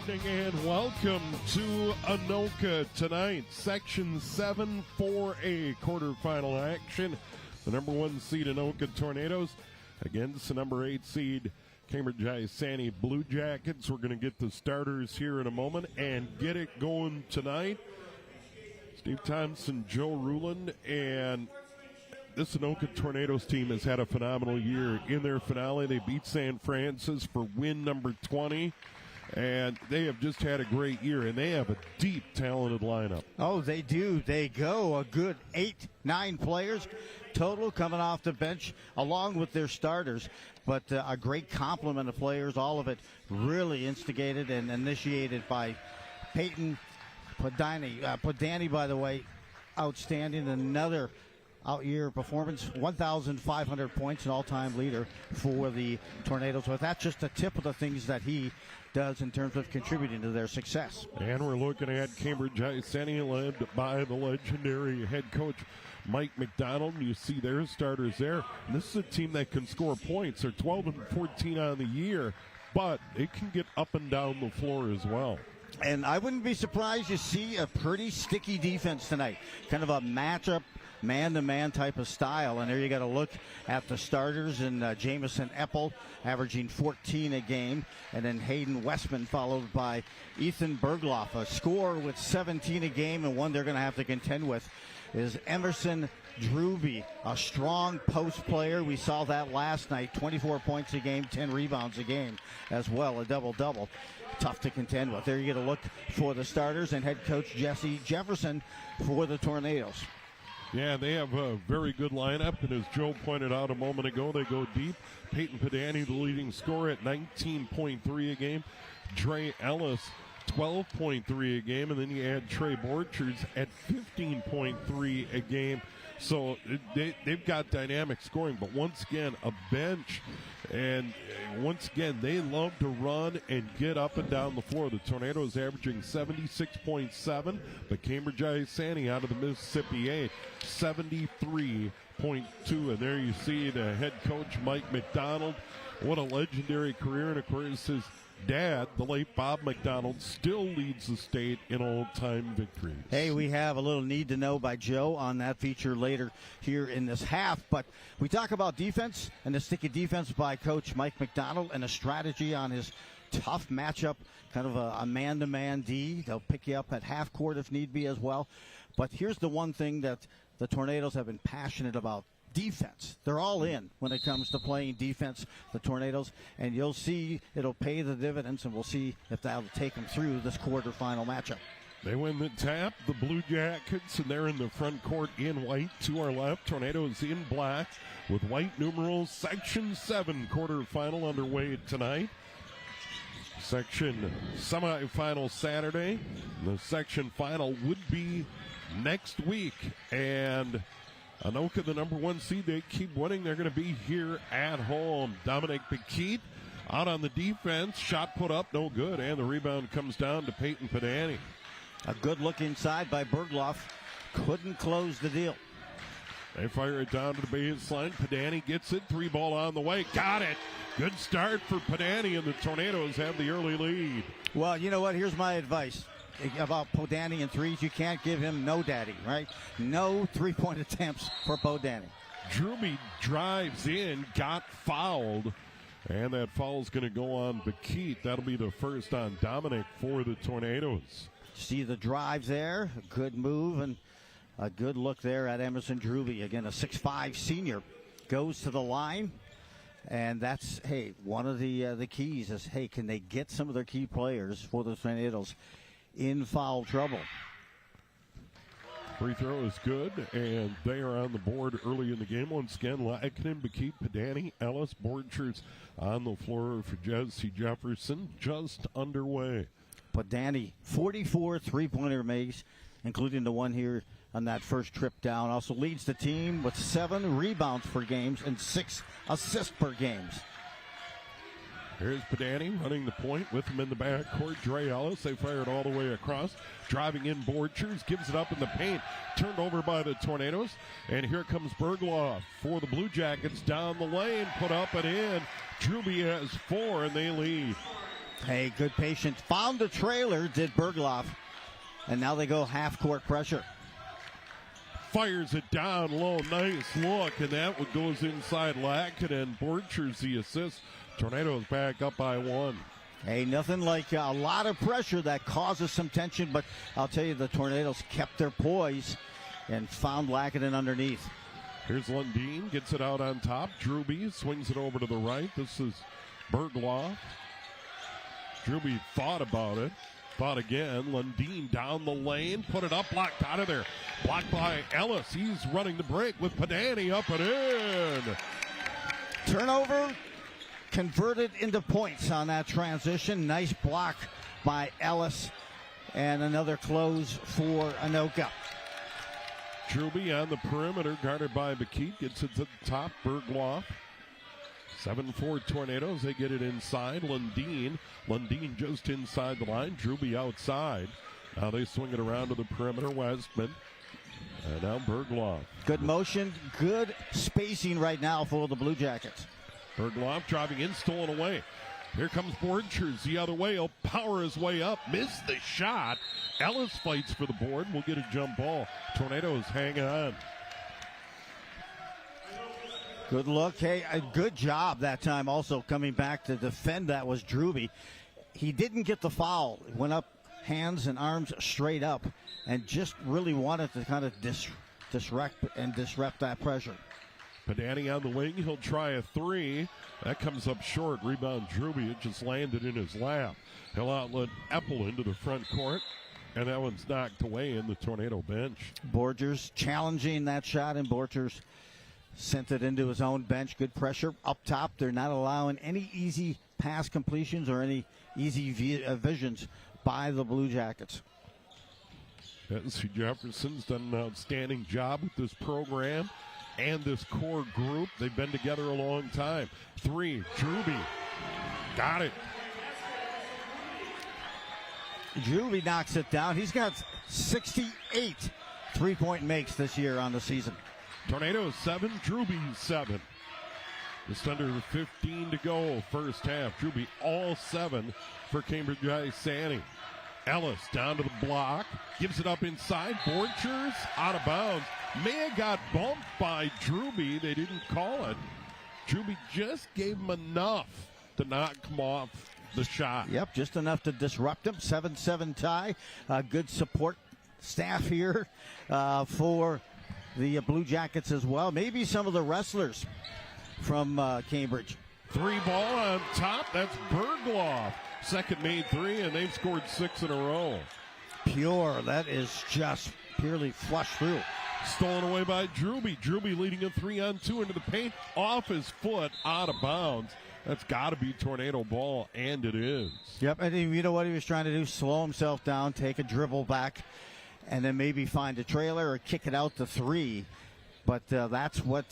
evening and welcome to Anoka tonight. Section 7AAA Quarterfinal action. The number 1 seed Anoka Tornadoes against the number 8 seed Cambridge-Isanti Blue Jackets. We're going to get the starters here in a moment and get it going tonight. Steve Thompson, Joe Ruland, and this Anoka Tornadoes team has had a phenomenal year. In their finale, they beat San Francis for win number 20. And they have just had a great year, and they have a deep, talented lineup. Oh, they do. They go a good 8-9 players total coming off the bench along with their starters. But a great complement of players, all of it really instigated and initiated by Peyton Podani. Podani, by the way, outstanding. Another out-year performance, 1,500 points, an all-time leader for the Tornadoes. But that's just the tip of the things that he does in terms of contributing to their success. And we're looking at Cambridge-Isanti, led by the legendary head coach Mike McDonald. You see their starters there. And this is a team that can score points. They're 12-14 on the year, but it can get up and down the floor as well. And I wouldn't be surprised to see a pretty sticky defense tonight. Kind of a matchup, man-to-man type of style. And there you got to look at the starters, and Jamison Eppel averaging 14 a game. And then Hayden Westman followed by Ethan Bergloff. A score with 17 a game, and one they're going to have to contend with is Emerson Drewby, a strong post player. We saw that last night, 24 points a game, 10 rebounds a game as well, a double-double. Tough to contend with. There you get a look for the starters and head coach Jesse Jefferson for the Tornadoes. Yeah, they have a very good lineup, and as Joe pointed out a moment ago, they go deep. Peyton Podani, the leading scorer, at 19.3 a game. Dre Ellis, 12.3 a game, and then you add Trey Borchers at 15.3 a game. So they've got dynamic scoring, but once again, a bench, and once again, they love to run and get up and down the floor. The Tornadoes averaging 76.7, but Cambridge-Isanti out of the Mississippi A, 73.2. And there you see the head coach, Mike McDonald. What a legendary career, and of course his dad, the late Bob McDonald, still leads the state in all-time victories. Hey, we have a little need to know by Joe on that feature later here in this half. But we talk about defense and the sticky defense by Coach Mike McDonald and a strategy on his tough matchup, kind of a man-to-man D. They'll pick you up at half court if need be as well. But here's the one thing that the Tornadoes have been passionate about. Defense. They're all in when it comes to playing defense, the Tornadoes, and you'll see it'll pay the dividends, and we'll see if that'll take them through this quarterfinal matchup. They win the tap, the Blue Jackets, and they're in the front court in white to our left. Tornadoes in black with white numerals. Section 7 quarterfinal underway tonight. Section semifinal Saturday. The section final would be next week, and Anoka, the number 1 seed, they keep winning. They're going to be here at home. Dominic Paquette out on the defense. Shot put up, no good. And the rebound comes down to Peyton Podani. A good look inside by Bergloff. Couldn't close the deal. They fire it down to the baseline. Podani gets it. 3 ball on the way. Got it. Good start for Podani, and the Tornadoes have the early lead. Well, you know what? Here's my advice about Podani and threes. You can't give him no daddy, right? No three-point attempts for Podani. Drewby drives in, got fouled, and that foul is going to go on Paquette. That'll be the first on Dominic for the Tornadoes. See the drives there. A good move and a good look there at Emerson Drewby. Again, a 6'5 senior goes to the line. And that's, hey, one of the keys is, hey, can they get some of their key players for the Tornadoes in foul trouble? Free throw is good, and they are on the board early in the game. Once again, Lackinen, Paquette, Podani, Ellis, Borchers on the floor for Jesse Jefferson, just underway. Podani, 44 three-pointer makes, including the one here on that first trip down. Also leads the team with 7 rebounds per game and 6 assists per game. Here's Podani running the point with him in the backcourt. Dre Ellis, they fire it all the way across. Driving in Borchers, gives it up in the paint. Turned over by the Tornadoes. And here comes Bergloff for the Blue Jackets down the lane. Put up and in. Drewby has 4, and they lead. Hey, good patience. Found the trailer, did Bergloff. And now they go half-court pressure. Fires it down low. Nice look. And that one goes inside Lackinen. Borchers the assist. Tornadoes back up by 1. Hey, nothing like a lot of pressure that causes some tension, but I'll tell you, the Tornadoes kept their poise and found Lackinen underneath. Here's Lundeen, gets it out on top. Drewby swings it over to the right. This is Bergloff. Drewby thought about it. Thought again. Lundeen down the lane. Put it up. Blocked out of there. Blocked by Ellis. He's running the break with Padani up and in. Turnover converted into points on that transition. Nice block by Ellis. And another close for Anoka. Drewby on the perimeter, guarded by McKeith. Gets it to the top. Bergloff. 7-4 Tornadoes. They get it inside. Lundeen just inside the line. Drewby outside. Now they swing it around to the perimeter. Westman. And now Bergloff. Good motion. Good spacing right now for the Blue Jackets. Bergloff driving in, stolen away. Here comes Borchers the other way. He'll power his way up. Missed the shot. Ellis fights for the board. We'll get a jump ball. Tornadoes hang on. Good look. Hey, a good job that time also coming back to defend. That was Drewby. He didn't get the foul. Went up hands and arms straight up and just really wanted to kind of disrupt that pressure. Padani on the wing. He'll try a three. That comes up short. Rebound Drewby. It just landed in his lap. He'll outlet Eppel into the front court. And that one's knocked away in the Tornado bench. Borchers challenging that shot, and Borchers sent it into his own bench. Good pressure up top. They're not allowing any easy pass completions or any easy visions by the Blue Jackets. Nancy Jefferson's done an outstanding job with this program and this core group. They've been together a long time. 3, Drewby. Got it. Drewby knocks it down. He's got 68 three-point makes this year on the season. Tornadoes 7, Drewby 7. Just under 15 to go first half. Drewby all 7 for Cambridge-Isanti. Ellis down to the block. Gives it up inside. Borchers out of bounds. May have got bumped by Drewby. They didn't call it. Drewby just gave him enough to knock him off the shot. Yep, just enough to disrupt him. 7-7 tie. Good support staff here for the Blue Jackets as well. Maybe some of the wrestlers from Cambridge. 3 ball on top. That's Bergloff. Second made 3, and they've scored 6 in a row. Pure. That is just purely flushed through. Stolen away by Drewby. Drewby leading a 3-on-2 into the paint. Off his foot, out of bounds. That's got to be Tornado ball, and it is. Yep, and you know what he was trying to do? Slow himself down, take a dribble back, and then maybe find a trailer or kick it out to 3. But that's what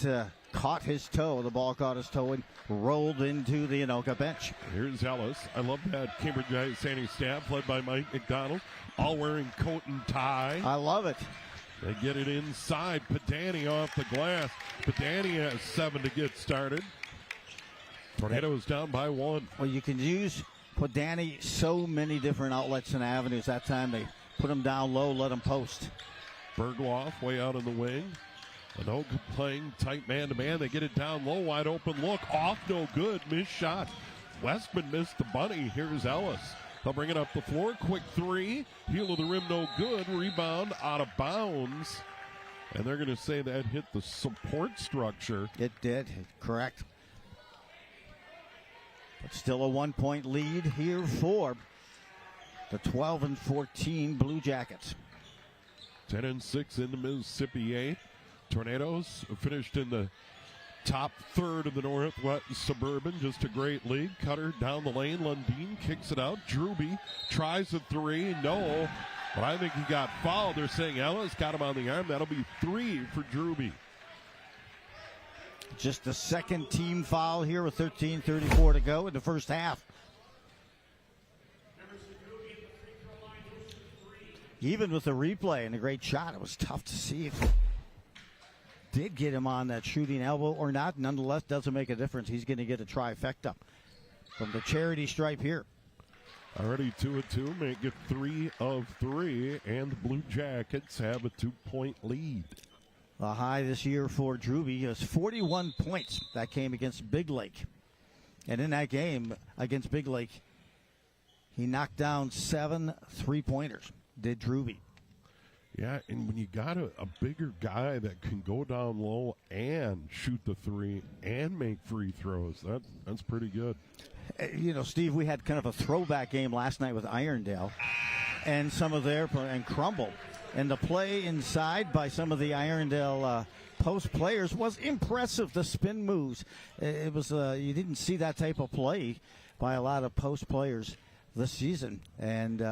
caught his toe. The ball caught his toe and rolled into the Anoka bench. Here's Ellis. I love that Cambridge-Isanti staff led by Mike McDonald, all wearing coat and tie. I love it. They get it inside. Padani off the glass. Padani has 7 to get started. Tornadoes down by 1. Well, you can use Padani so many different outlets and avenues. That time they put him down low, let him post. Bergloff way out in the wing. Anoka playing tight man-to-man. They get it down low, wide open look. Off, no good. Missed shot. Westman missed the bunny. Here's Ellis. They'll bring it up the floor. Quick 3. Heel of the rim, no good. Rebound out of bounds. And they're going to say that hit the support structure. It did. Correct. But still a 1-point lead here for the 12-14 Blue Jackets. 10-6 in the Mississippi 8. Tornadoes finished in the top third of the Northwest Suburban. Just a great league. Cutter down the lane. Lundeen kicks it out. Drewby tries a 3. No. But I think he got fouled. They're saying Ellis got him on the arm. That'll be 3 for Drewby. Just the second team foul here with 13:34 to go in the first half. Even with the replay and a great shot, it was tough to see if it did get him on that shooting elbow or not. Nonetheless, doesn't make a difference. He's going to get a trifecta from the charity stripe here. Already 2-2, make it 3 of 3, and the Blue Jackets have a 2-point lead. The high this year for Drewby is 41 points. That came against Big Lake. And in that game against Big Lake, he knocked down 7 3-pointers, did Drewby. Yeah, and when you got a bigger guy that can go down low and shoot the three and make free throws, that's pretty good. You know, Steve, we had kind of a throwback game last night with Irondale and some of their and Crumble. And the play inside by some of the Irondale post players was impressive. The spin moves. It was you didn't see that type of play by a lot of post players this season. And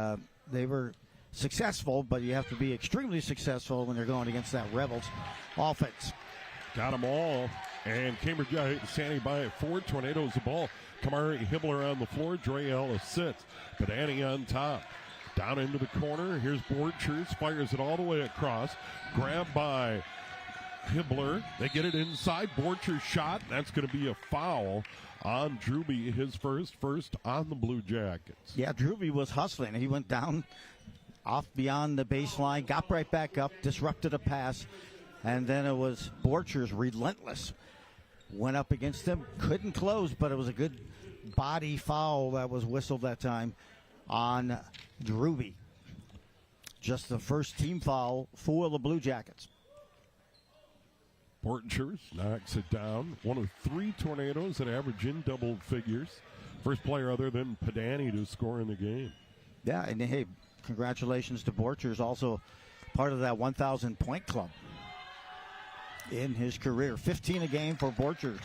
they were successful, but you have to be extremely successful when you're going against that Rebels offense. Got them all. And Cambridge-Isanti by it 4. Tornadoes the ball. Kamari Hibbler on the floor. Dre Ellis sits. Pedani on top. Down into the corner. Here's Borchers. Fires it all the way across. Grabbed by Hibbler. They get it inside. Borchers shot. That's going to be a foul on Drewby. His first on the Blue Jackets. Yeah, Drewby was hustling. He went down off beyond the baseline, got right back up, disrupted a pass, and then it was Borchers relentless. Went up against him, couldn't close, but it was a good body foul that was whistled that time on Drewby. Just the first team foul for the Blue Jackets. Borchers knocks it down. One of 3 Tornadoes that average in double figures. First player other than Pedani to score in the game. Yeah, and hey, congratulations to Borchers, also part of that 1,000-point club in his career. 15 a game for Borchers.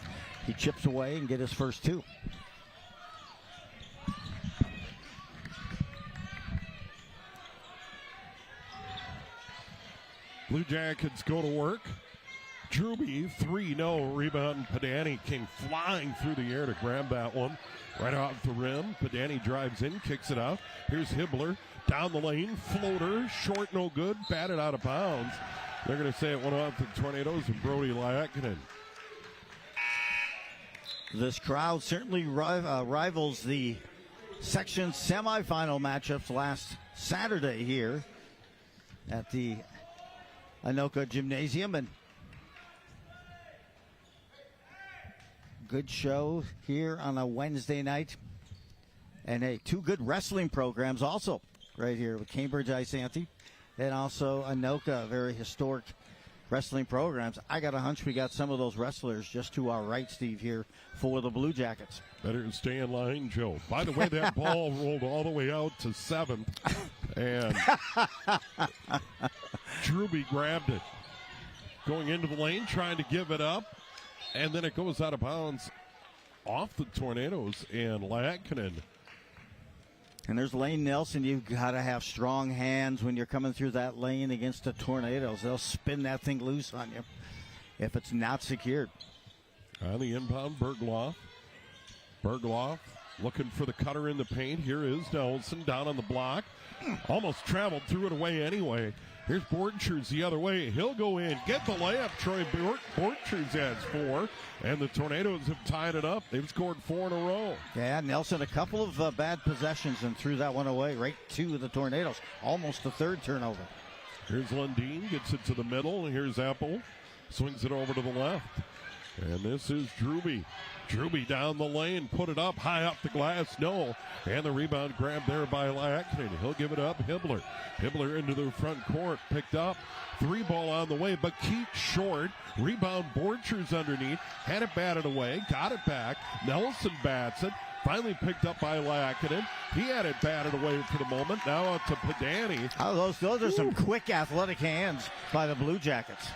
He chips away and get his first 2. Blue Jackets go to work. Drewby, 3-0 rebound. Pedani came flying through the air to grab that one. Right off the rim. Pedani drives in, kicks it out. Here's Hibbler. Down the lane, floater, short, no good, batted out of bounds. They're going to say it went off the Tornadoes and Brody Lackinen. This crowd certainly rivals the section semifinal matchups last Saturday here at the Anoka Gymnasium. And good show here on a Wednesday night. And hey, 2 good wrestling programs also right here with Cambridge-Isanti and also Anoka, very historic wrestling programs. I got a hunch we got some of those wrestlers just to our right, Steve, here for the Blue Jackets. Better stay in line, Joe. By the way, that ball rolled all the way out to 7th, and Drewby grabbed it. Going into the lane, trying to give it up, and then it goes out of bounds off the Tornadoes, and Lackinen. And there's Lane Nelson. You've got to have strong hands when you're coming through that lane against the Tornadoes. They'll spin that thing loose on you if it's not secured. On the inbound, Bergloff. Bergloff looking for the cutter in the paint. Here is Nelson down on the block. Almost traveled, threw it away anyway. Here's Borchers the other way. He'll go in, get the layup. Troy Borchers adds 4, and the Tornadoes have tied it up. They've scored 4 in a row. Yeah, Nelson, a couple of bad possessions and threw that one away right to the Tornadoes. Almost the 3rd turnover. Here's Lundeen, gets it to the middle. And here's Apple, swings it over to the left. And this is Drewby. Drewby down the lane, put it up, high up the glass, no. And the rebound grabbed there by Lackinen. He'll give it up, Hibbler. Hibbler into the front court, picked up. 3 ball on the way, but Keat short. Rebound, Borchers underneath. Had it batted away, got it back. Nelson bats it. Finally picked up by Lackinen. He had it batted away for the moment. Now out to Pedani. Oh, those are some quick athletic hands by the Blue Jackets.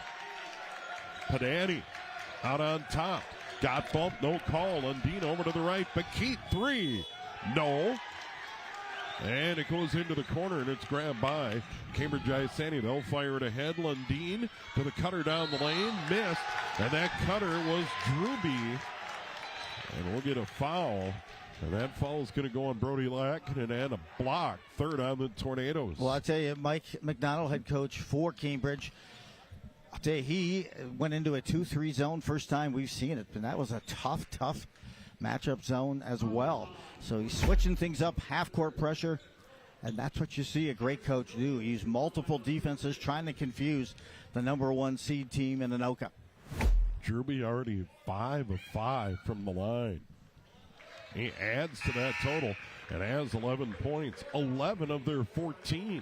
Pedani out on top. Got bumped, no call. Lundeen over to the right, but Keat 3. No. And it goes into the corner, and it's grabbed by Cambridge-Isanti. They'll fire it ahead. Lundeen to the cutter down the lane. Missed. And that cutter was Drewby. And we'll get a foul. And that foul is going to go on Brody Lackinen and a block. 3rd on the Tornadoes. Well, I tell you, Mike McDonald, head coach for Cambridge, I'll tell you, he went into a 2-3 zone first time we've seen it. And that was a tough matchup zone as well. So he's switching things up, half-court pressure, and that's what you see a great coach do. Use multiple defenses trying to confuse the number 1 seed team in Anoka. Druby already 5 of 5 from the line. He adds to that total and has 11 points, 11 of their 14.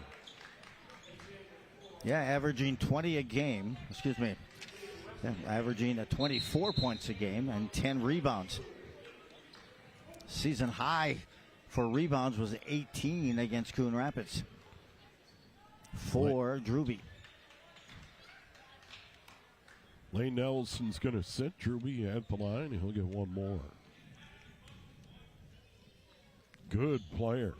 Yeah, averaging 20 a game. Excuse me. Yeah, averaging 24 points a game and 10 rebounds. Season high for rebounds was 18 against Coon Rapids for Druby. Lane Nelson's going to sit Druby at the line. He'll get one more. Good player.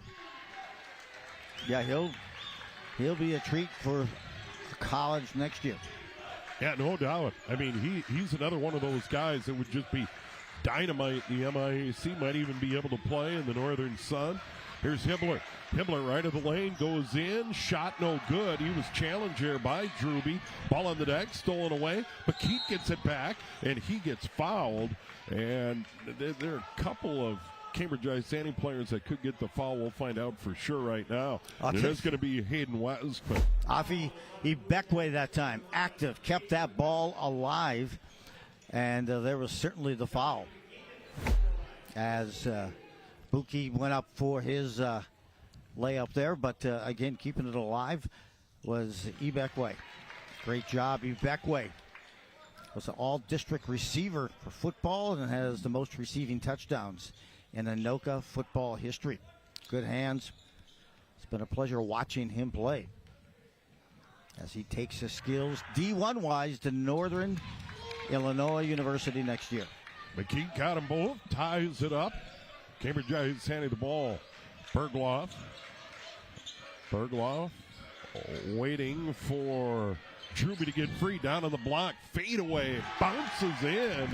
Yeah, he'll be a treat for college next year. Yeah, no doubt. I mean, he's another one of those guys that would just be dynamite in the MIAC. Might even be able to play in the Northern Sun. Here's Hibbler. Hibbler right of the lane, goes in, shot no good. He was challenged here by Druby. Ball on the deck, stolen away. Keith gets it back, and he gets fouled. And there are a couple of Cambridge-Isanti players that could get the foul. We'll find out for sure right now. It is going to be Hayden West. But Afi Ibekwe that time, active, kept that ball alive, and there was certainly the foul. As Buki went up for his layup there, but again, keeping it alive was Ibekwe. Great job, Ibekwe. Was an all-district receiver for football and has the most receiving touchdowns in Anoka football history. Good hands. It's been a pleasure watching him play as he takes his skills D1-wise to Northern Illinois University next year. McKee got them both, ties it up. Cambridge-Isanti the ball. Bergloff waiting for Druby to get free down on the block. Fade away, bounces in.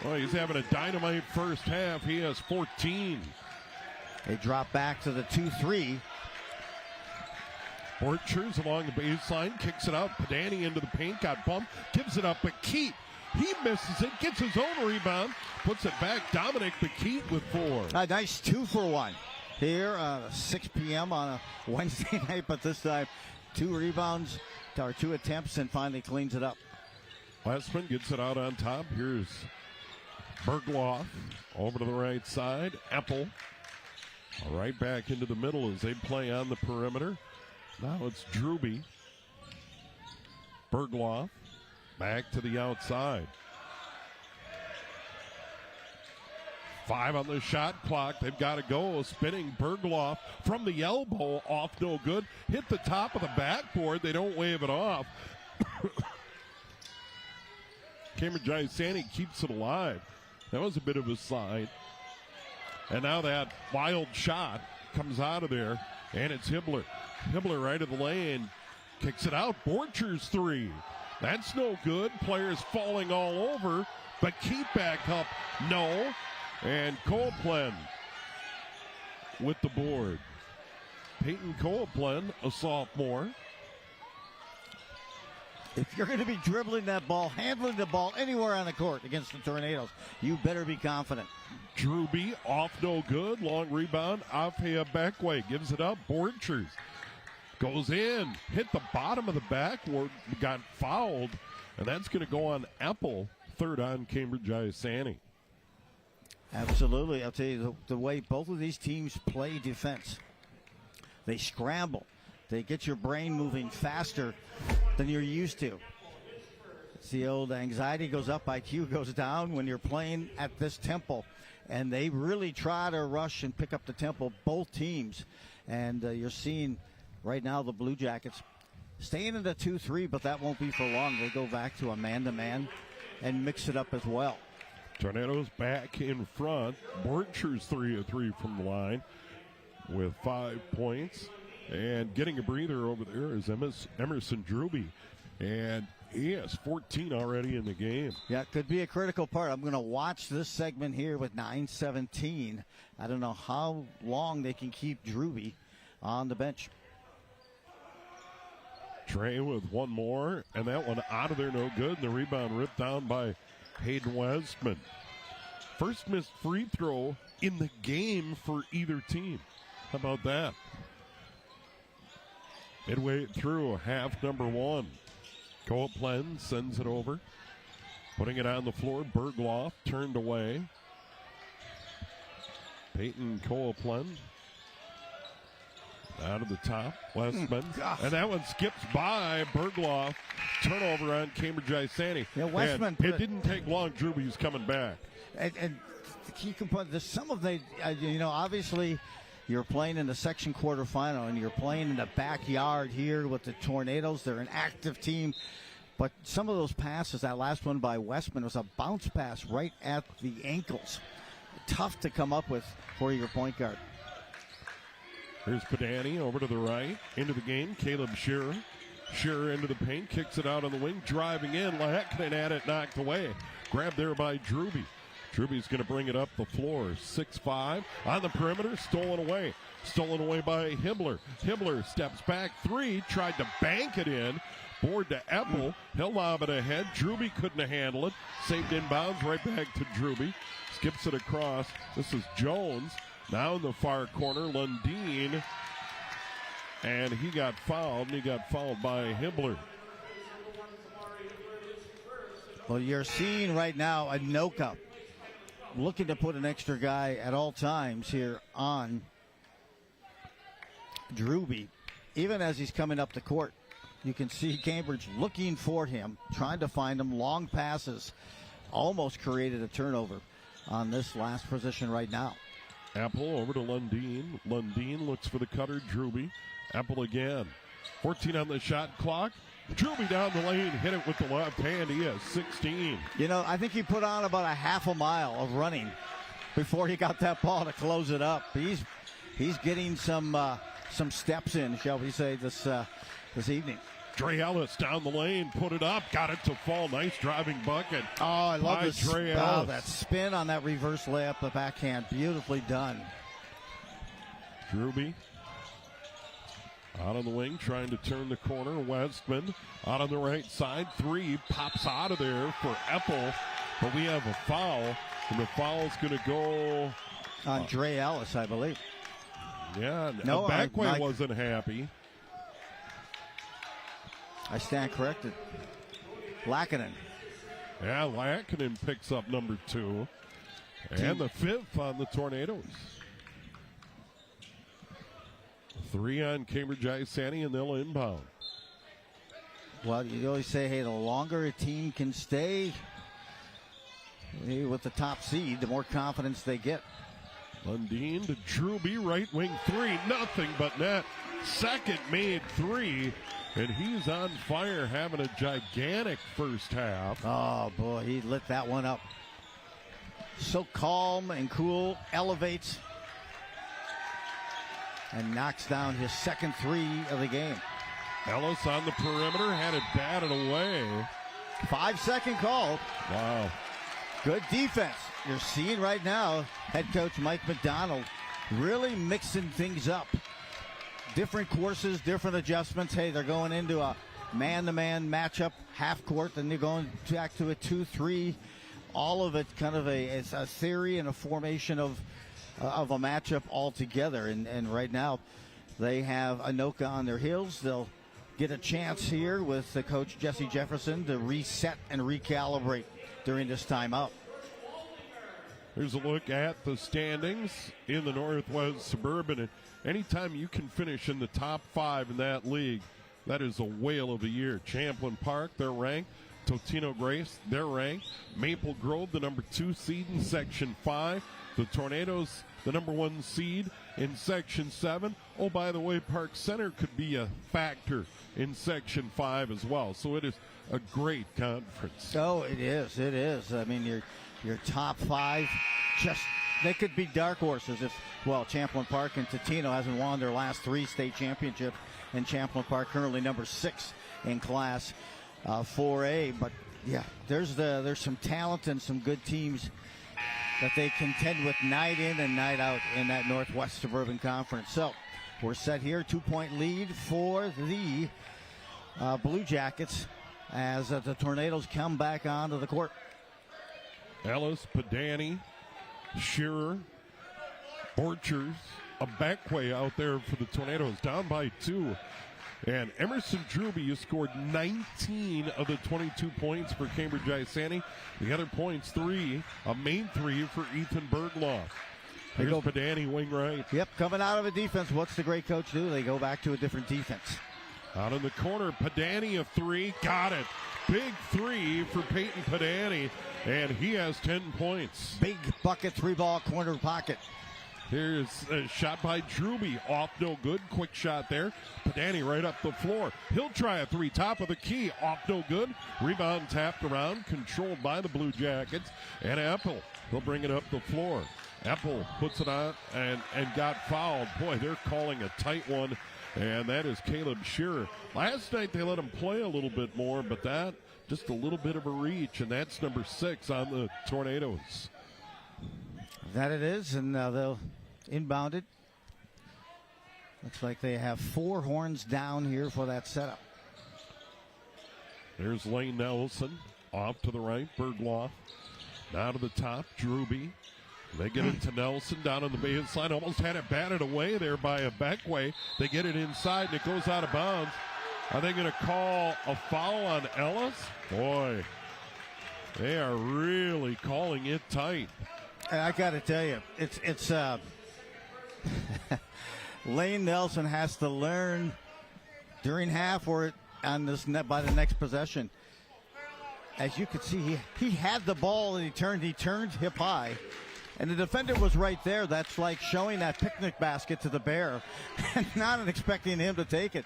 Well, he's having a dynamite first half. He has 14. They drop back to the 2-3. Borchers along the baseline, kicks it out. Padani into the paint, got bumped, gives it up. McKeith, he misses it, gets his own rebound, puts it back. Dominic McKeith with 4. A nice 2-for-1 here, 6 p.m. on a Wednesday night, but this time 2 rebounds, or 2 attempts, and finally cleans it up. Westman gets it out on top. Here's Bergloff over to the right side. Epple right back into the middle as they play on the perimeter. Now it's Druby. Bergloff back to the outside. 5 on the shot clock. They've got to go. Spinning Bergloff from the elbow, off no good. Hit the top of the backboard. They don't wave it off. Cambridge-Isanti keeps it alive. That was a bit of a slide. And now that wild shot comes out of there, and it's Hibbler. Hibbler right of the lane, kicks it out. Borchers 3. That's no good. Players falling all over, but keep back up. No. And Copeland with the board. Peyton Copeland, a sophomore. If you're going to be dribbling that ball, handling the ball anywhere on the court against the Tornadoes, you better be confident. Druby off no good. Long rebound. Afea Beckway gives it up. Borchers goes in. Hit the bottom of the backboard. Got fouled. And that's going to go on Epple. 3rd on Cambridge-Isanti. Absolutely. I'll tell you, the way both of these teams play defense, they scramble. They get your brain moving faster than you're used to. It's the old anxiety goes up, IQ goes down when you're playing at this tempo. And they really try to rush and pick up the tempo, both teams. And you're seeing right now the Blue Jackets staying in the 2-3, but that won't be for long. They go back to a man-to-man and mix it up as well. Tornadoes back in front. Borchers 3 of 3 from the line with 5 points. And getting a breather over there is Emerson Druby. And he has 14 already in the game. Yeah, it could be a critical part. I'm going to watch this segment here with 9:17. I don't know how long they can keep Druby on the bench. Trey with one more, and that one out of there, no good. And the rebound ripped down by Hayden Westman. First missed free throw in the game for either team. How about that? Midway through half number one. Copeland sends it over. Putting it on the floor. Bergloff turned away. Peyton Copeland. Out of the top. Westman. And that one skips by Bergloff. Turnover on Cambridge-Isanti. Yeah, Westman. It didn't take long. Drewby's coming back. And the key component, some of the, obviously you're playing in the section quarterfinal and you're playing in the backyard here with the Tornadoes. They're an active team. But some of those passes, that last one by Westman was a bounce pass right at the ankles. Tough to come up with for your point guard. Here's Padani over to the right. Into the game, Caleb Shearer. Shearer into the paint, kicks it out on the wing, driving in. Lahakkinen had it knocked away. Grabbed there by Drewby. Drewby's going to bring it up the floor. 6-5 on the perimeter, stolen away. Stolen away by Hibbler. Hibbler steps back, three, tried to bank it in. Board to Eppel. He'll lob it ahead. Drewby couldn't handle it. Saved inbounds, right back to Drewby. Skips it across. This is Jones. Now in the far corner, Lundeen. And he got fouled, and he got fouled by Hibbler. Well, you're seeing right now Anoka looking to put an extra guy at all times here on Drewby. Even as he's coming up the court, you can see Cambridge looking for him, trying to find him. Long passes almost created a turnover on this last position right now. Apple over to Lundeen. Lundeen looks for the cutter, Drewby. Apple again. 14 on the shot clock. Drewby down the lane, hit it with the left hand. He has 16. I think he put on about a half a mile of running before he got that ball to close it up. He's getting some steps in, shall we say, this evening. Dre Ellis down the lane, put it up, got it to fall. Nice driving bucket. Oh, I love this. Dre Ellis. That spin on that reverse layup, the backhand, beautifully done. Drewby out on the wing, trying to turn the corner. Westman out on the right side. Three pops out of there for Eppel, but we have a foul, and the foul's going to go on Dre Ellis, I believe. Yeah, no, Backway wasn't happy. I stand corrected. Lahakkinen. Yeah, Lahakkinen picks up number 2. And the 5th on the Tornadoes. 3 on Cambridge-Isanti, and they'll inbound. Well, you always say, hey, the longer a team can stay with the top seed, the more confidence they get. Lundeen to Drewby, right wing 3, nothing but net. Second made 3, and he's on fire, having a gigantic first half. Oh, boy, he lit that one up. So calm and cool, elevates, and knocks down his second 3 of the game. Ellis on the perimeter, had it batted away. 5-second call. Wow. Good defense. You're seeing right now head coach Mike McDonald really mixing things up. Different courses, different adjustments. Hey, they're going into a man-to-man matchup, half court, then they're going back to a 2-3. All of it kind of it's a theory and a formation of a matchup altogether. And right now they have Anoka on their heels. They'll get a chance here with the coach Jesse Jefferson to reset and recalibrate during this timeout. Here's a look at the standings in the Northwest Suburban. And anytime you can finish in the top 5 in that league, that is a whale of a year. Champlain Park, they're ranked. Totino Grace, they're ranked. Maple Grove, the number 2 seed in Section 5. The Tornadoes, the number 1 seed in Section 7. Oh, by the way, Park Center could be a factor in Section 5 as well. So it is a great conference. Oh, it is. It is. I mean, your top 5, they could be dark horses if, Champlain Park and Totino hasn't won their last 3 state championships, and Champlain Park currently number 6 in Class 4A. But yeah, there's some talent and some good teams that they contend with night in and night out in that Northwest Suburban Conference. So we're set here, 2-point lead for the Blue Jackets as the Tornadoes come back onto the court. Ellis, Padani, Shearer, Borchers, a back way out there for the Tornadoes, down by 2. And Emerson Druby has scored 19 of the 22 points for Cambridge-Isanti. The other points, 3, a main 3 for Ethan Bergloff. Here's Padani, wing right. Yep, coming out of a defense, what's the great coach do? They go back to a different defense. Out in the corner, Padani, a 3, got it. Big 3 for Peyton Padani, and he has 10 points. Big bucket, 3-ball corner pocket. Here's a shot by Druby, off no good. Quick shot there. Padani right up the floor. He'll try a 3, top of the key, off no good. Rebound tapped around, controlled by the Blue Jackets. And Apple, he'll bring it up the floor. Apple puts it on and got fouled. Boy, they're calling a tight one, and that is Caleb Shearer. Last night they let him play a little bit more, but that just a little bit of a reach, and that's number 6 on the Tornadoes. That it is, and they'll inbound it. Looks like they have 4 horns down here for that setup. There's Lane Nelson off to the right. Bergloff down to the top. Druby. They get it to Nelson down on the baseline. Almost had it batted away there by a backway. They get it inside, and it goes out of bounds. Are they going to call a foul on Ellis? Boy, they are really calling it tight. I got to tell you, it's Lane Nelson has to learn during half or on this net by the next possession. As you can see, he had the ball and he turned hip high, and the defender was right there. That's like showing that picnic basket to the bear and not expecting him to take it.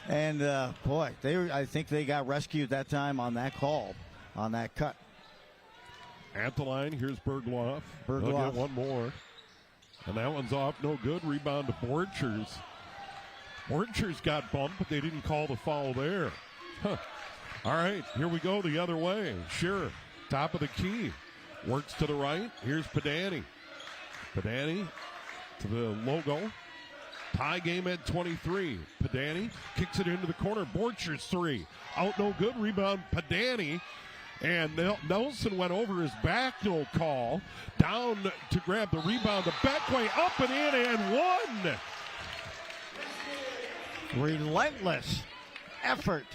And boy, I think they got rescued that time on that call, on that cut. At the line, here's Bergloff. They'll get one more. And that one's off, no good. Rebound to Borchers. Borchers got bumped, but they didn't call the foul there. Huh. All right, here we go the other way. Shearer, top of the key. Works to the right. Here's Padani. Padani to the logo. Tie game at 23. Padani kicks it into the corner. Borchers 3. Out no good. Rebound Padani. And Nelson went over his back, no call. Down to grab the rebound. The back way up and in and one. Relentless effort.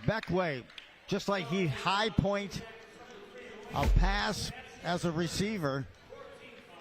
Beckway, just like he high point a pass as a receiver.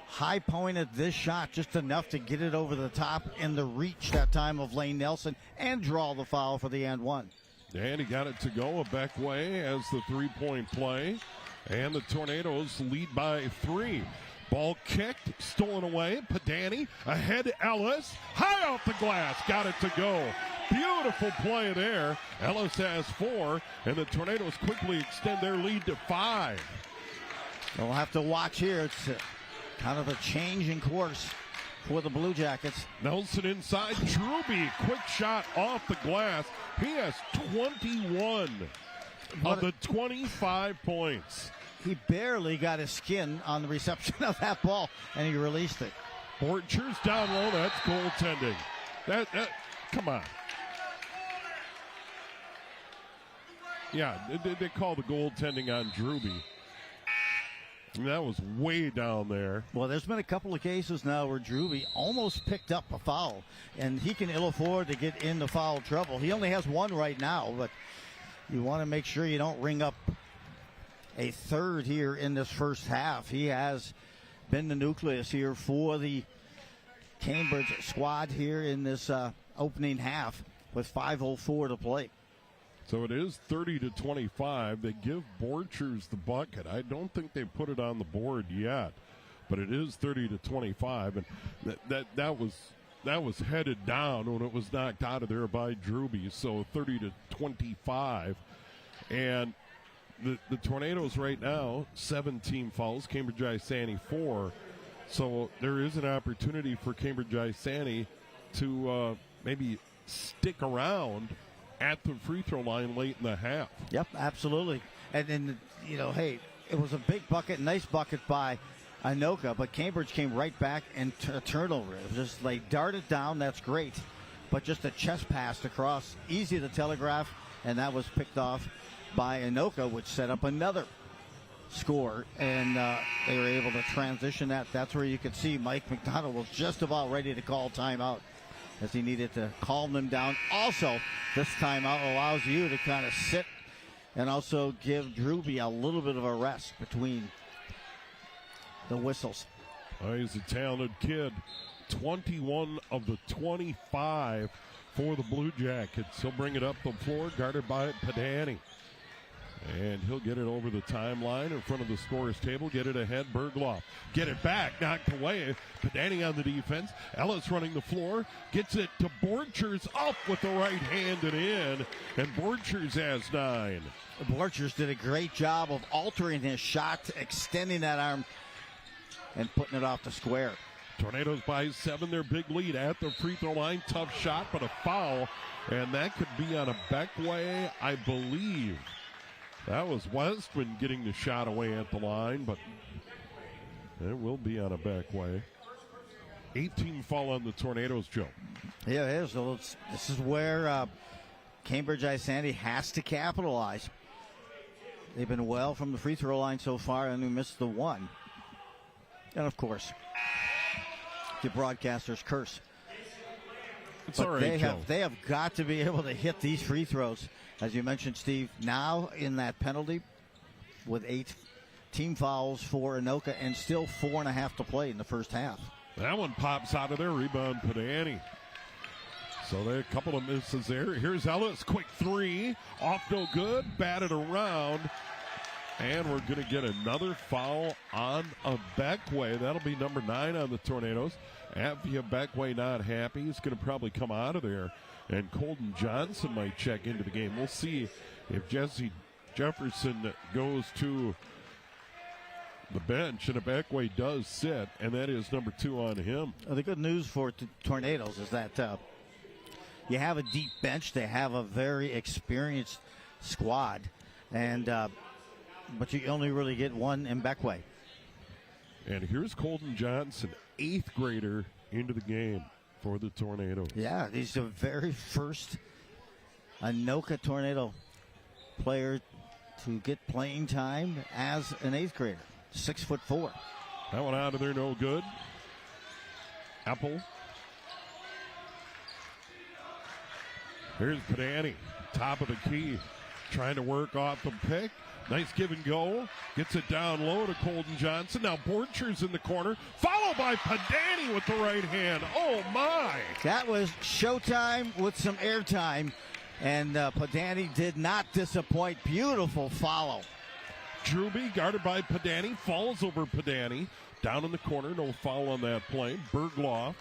High pointed this shot just enough to get it over the top in the reach that time of Lane Nelson and draw the foul for the and one. And he got it to go. A back way as the 3-point play. And the Tornadoes lead by 3. Ball kicked, stolen away. Padani ahead Ellis. High off the glass. Got it to go. Beautiful play there. Ellis has 4. And the Tornadoes quickly extend their lead to 5. We'll have to watch here. It's kind of a change in course for the Blue Jackets. Nelson inside. Druby, quick shot off the glass. He has 21 of the 25 points. He barely got his skin on the reception of that ball, and he released it. Borchers down low. That's goaltending. That come on. Yeah, they call the goaltending on Druby. That was way down there. Well, there's been a couple of cases now where Druby almost picked up a foul, and he can ill afford to get into foul trouble. He only has 1 right now, but you want to make sure you don't ring up a third here in this first half. He has been the nucleus here for the Cambridge squad here in this opening half with 5:04 to play. So it is 30-25. They give Borchers the bucket. I don't think they put it on the board yet, but it is 30-25, and that was headed down when it was knocked out of there by Druby. So 30-25, and the Tornadoes right now 7 team fouls. Cambridge-Isanti 4. So there is an opportunity for Cambridge-Isanti to maybe stick around at the free throw line late in the half. Yep, absolutely. And then, hey, it was a big bucket, nice bucket by Anoka, but Cambridge came right back and a turnover. It was just like darted down, that's great. But just a chest pass across, easy to telegraph, and that was picked off by Anoka, which set up another score, and they were able to transition that. That's where you could see Mike McDonald was just about ready to call timeout as he needed to calm them down. Also, this timeout allows you to kind of sit and also give Drewby a little bit of a rest between the whistles. Oh, he's a talented kid. 21 of the 25 for the Blue Jackets. He'll bring it up the floor, guarded by Padani. And he'll get it over the timeline in front of the scorer's table. Get it ahead. Bergloff. Get it back. Knocked away. Padani on the defense. Ellis running the floor. Gets it to Borchers. Up with the right hand and in. And Borchers has 9. Borchers did a great job of altering his shot, extending that arm, and putting it off the square. Tornadoes by 7. Their big lead at the free throw line. Tough shot, but a foul. And that could be on a Beckway, I believe. That was Westman getting the shot away at the line, but it will be on a Beckway. 18 foul on the Tornadoes, Joe. Yeah, it is. So this is where Cambridge-Isanti has to capitalize. They've been well from the free throw line so far, and we missed the one. And, of course, the broadcaster's curse. It's all right, Joe. They have got to be able to hit these free throws. As you mentioned, Steve, now in that penalty with 8 team fouls for Anoka and still 4.5 to play in the first half. That one pops out of there. Rebound, Padani. So there are a couple of misses there. Here's Ellis. Quick 3. Off no good. Batted around. And we're going to get another foul on a Beckway. That'll be number 9 on the Tornadoes. Avia Beckway not happy. He's going to probably come out of there. And Colton Johnson might check into the game. We'll see if Jesse Jefferson goes to the bench, and a Beckway does sit, and that is number 2 on him. The good news for Tornadoes is that you have a deep bench. They have a very experienced squad, and but you only really get one in Beckway. And here's Colton Johnson, 8th grader into the game for the Tornadoes. Yeah, he's the very first Anoka Tornado player to get playing time as an 8th grader. 6'4". That one out of there, no good. Apple. Here's Padani, top of the key, trying to work off the pick. Nice give and go. Gets it down low to Colton Johnson. Now Borchers in the corner, followed by Padani with the right hand. Oh, my. That was showtime with some airtime, and Padani did not disappoint. Beautiful follow. Drewby, guarded by Padani, falls over Padani. Down in the corner, no foul on that play. Bergloff,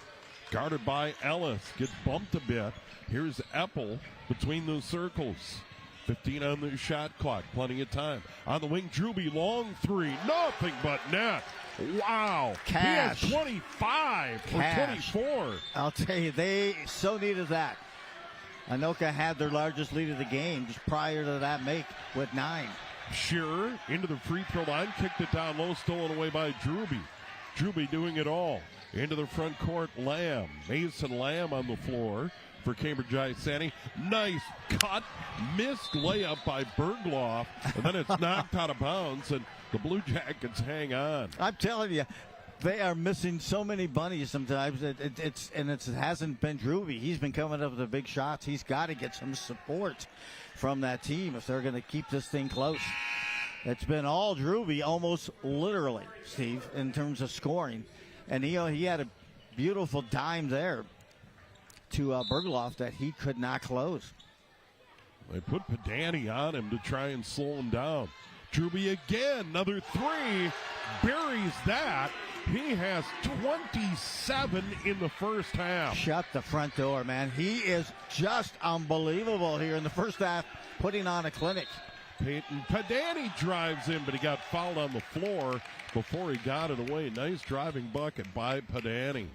guarded by Ellis, gets bumped a bit. Here's Eppel between those circles. 15 on the shot clock, plenty of time. On the wing, Drewby, long 3, nothing but net. Wow. Cash. He has 25 Cash. or 24. I'll tell you, they so needed that. Anoka had their largest lead of the game just prior to that make with 9. Shearer into the free throw line, kicked it down low, stolen away by Drewby. Drewby doing it all. Into the front court, Lamb. Mason Lamb on the floor for Cambridge-Isanti. Nice cut, missed layup by Bergloff, and then it's knocked out of bounds, and the Blue Jackets hang on. I'm telling you, they are missing so many bunnies sometimes. It hasn't been Drewby. He's been coming up with the big shots. He's got to get some support from that team if they're going to keep this thing close. It's been all Drewby, almost literally, Steve, in terms of scoring. And he had a beautiful dime there to Bergloff that he could not close. They put Padani on him to try and slow him down. Drewby again, another 3, buries that. He has 27 in the first half. Shut the front door, man. He is just unbelievable here in the first half, putting on a clinic. Peyton Padani drives in, but he got fouled on the floor before he got it away. Nice driving bucket by Padani.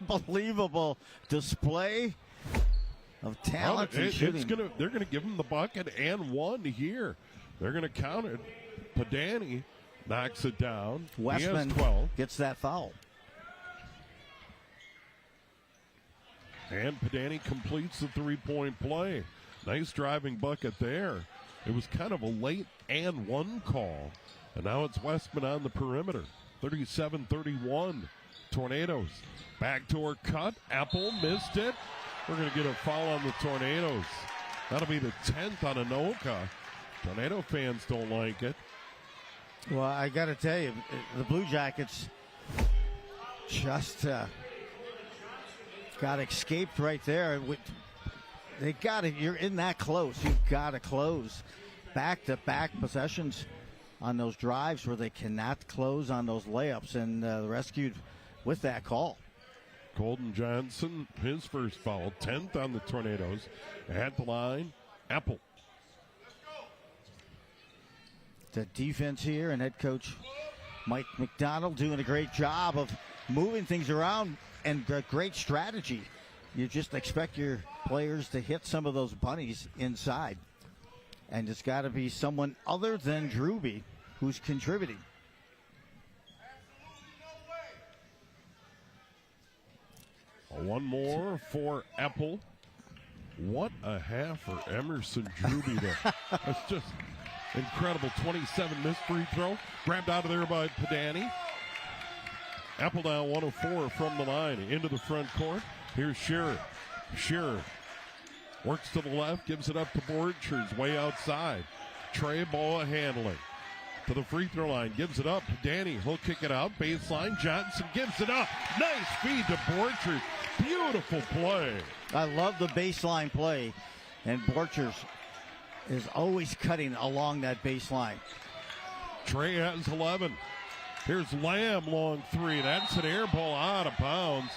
Unbelievable display of talent and shooting. They're going to give him the bucket and 1 here. They're going to count it. Padani knocks it down. Westman he has 12. gets that foul. And Padani completes the 3-point play. Nice driving bucket there. It was kind of a late and 1 call. And now it's Westman on the perimeter. 37-31. Tornadoes. Backdoor cut. Apple missed it. We're going to get a foul on the Tornadoes. That'll be the 10th on Anoka. Tornado fans don't like it. Well, I got to tell you, the Blue Jackets just got escaped right there. They got it. You're in that close. You've got to close. Back-to-back possessions on those drives where they cannot close on those layups, and rescued with that call. Colton Johnson, his first foul, 10th on the Tornadoes. At the line, Apple. The defense here, and head coach Mike McDonald doing a great job of moving things around, and great strategy. You just expect your players to hit some of those bunnies inside. And it's got to be someone other than Drewby who's contributing. One more for Apple. What a half for Emerson Drewby there. That's just incredible. 27 missed free throw. Grabbed out of there by Padani. Apple now 1 of 4 from the line. Into the front court. Here's Shearer. Shearer works to the left. Gives it up to Borchers. Way outside. Trey Boa handling. To the free throw line. Gives it up. Padani. He'll kick it out. Baseline. Johnson gives it up. Nice feed to Borchers. Beautiful play. I love the baseline play. And Borchers is always cutting along that baseline. Trey has 11. Here's Lamb, long 3. That's an air ball out of bounds.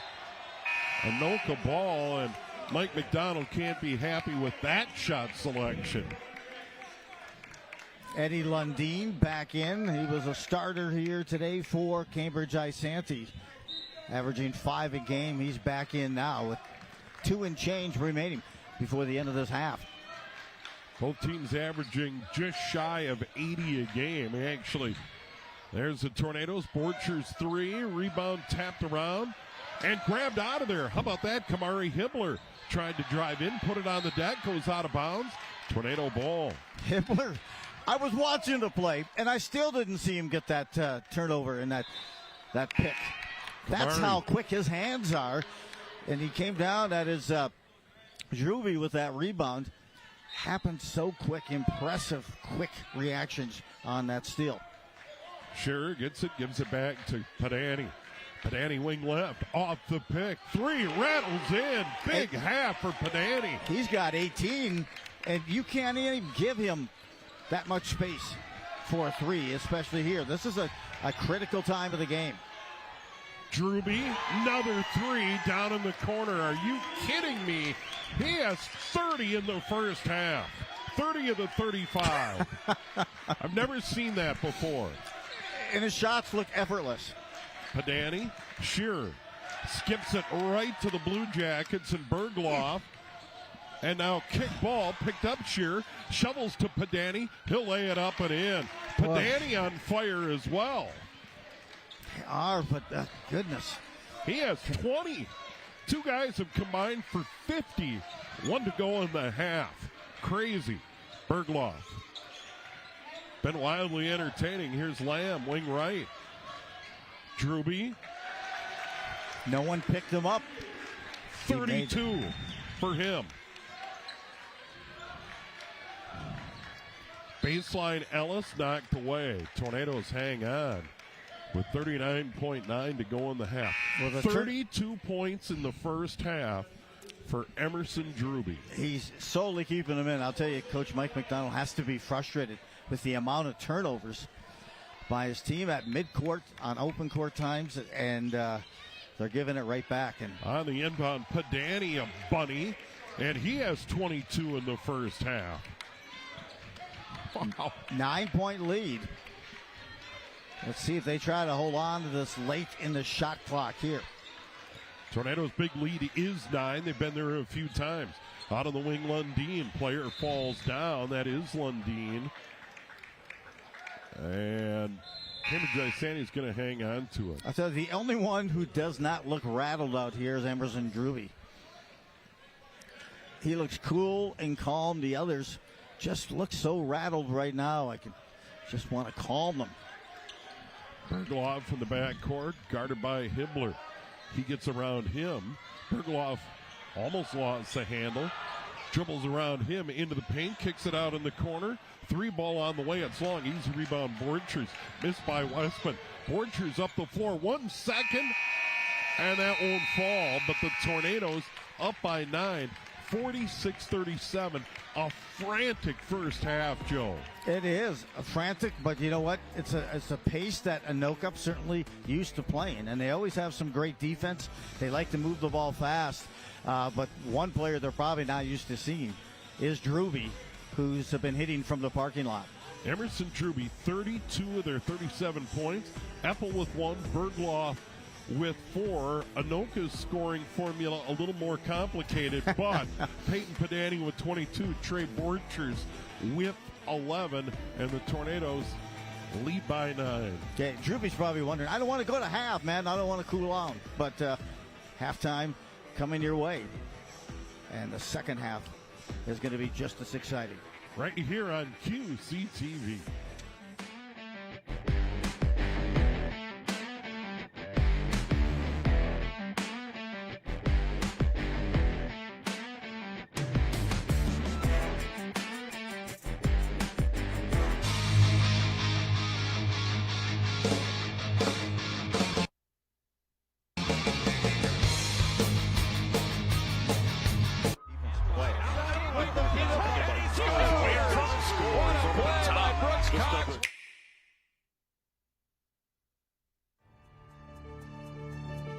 Anoka ball, and Mike McDonald can't be happy with that shot selection. Eddie Lundeen back in. He was a starter here today for Cambridge-Isanti, averaging 5 a game. He's back in now with 2 and change remaining before the end of this half. Both teams averaging just shy of 80 a game. Actually, there's the Tornadoes. Borchers 3. Rebound tapped around and grabbed out of there. How about that? Kamari Hibbler tried to drive in, put it on the deck, goes out of bounds. Tornado ball. Hibbler, I was watching the play, and I still didn't see him get that turnover and that pick. That's Kamari. how quick his hands are. And he came down at his Drewby with that rebound. Happened so quick. Impressive, quick reactions on that steal. Shearer gets it, gives it back to Padani. Padani wing left, off the pick. 3 rattles in. Big half for Padani. He's got 18, and you can't even give him that much space for a 3, especially here. This is a critical time of the game. Drewby, another 3 down in the corner. Are you kidding me? He has 30 in the first half. 30 of the 35. I've never seen that before. And his shots look effortless. Padani, Shearer skips it right to the Blue Jackets and Bergloff. And now kick ball, picked up Shearer, shovels to Padani. He'll lay it up and in. Padani on fire as well. They are, but goodness. He has 20. 2 guys have combined for 50. 1 to go in the half. Crazy. Bergloff. Been wildly entertaining. Here's Lamb, wing right. Drewby. No one picked him up. 32 for him. Baseline Ellis knocked away. Tornadoes hang on with 39.9 to go in the half. Well, 32 points in the first half for Emerson Drewby. He's solely keeping them in. I'll tell you, Coach Mike McDonald has to be frustrated with the amount of turnovers by his team at midcourt on open court times, and they're giving it right back. And on the inbound, Padani, a bunny, and he has 22 in the first half. Wow. 9-point lead. Let's see if they try to hold on to this late in the shot clock here. Tornado's big lead is 9. They've been there a few times. Out on the wing, Lundeen. Player falls down. That is Lundeen. And Cambridge-Isanti is going to hang on to it. I tell you, the only one who does not look rattled out here is Emerson Drewby. He looks cool and calm. The others just look so rattled right now. I can just want to calm them. Bergloff from the backcourt, guarded by Hibbler. He gets around him. Bergloff almost lost the handle. Dribbles around him into the paint, kicks it out in the corner. 3 ball on the way. It's long. Easy rebound. Borchers missed by Westman. Borchers up the floor. 1 second, and that won't fall. But the Tornadoes up by 9. 46-37, a frantic first half, Joe. It is a frantic, but you know what? It's a pace that Anoka certainly used to playing, and they always have some great defense. They like to move the ball fast, but one player they're probably not used to seeing is Druby, who's been hitting from the parking lot. Emerson Druby, 32 of their 37 points. Epple with 1, Bergloff with 4. Anoka's scoring formula a little more complicated, but Peyton Pedani with 22, Trey Borchers with 11, and the Tornadoes lead by 9. Okay, Druby's probably wondering, I don't want to go to half, man. I don't want to cool down. But halftime coming your way. And the second half is going to be just as exciting. Right here on QCTV.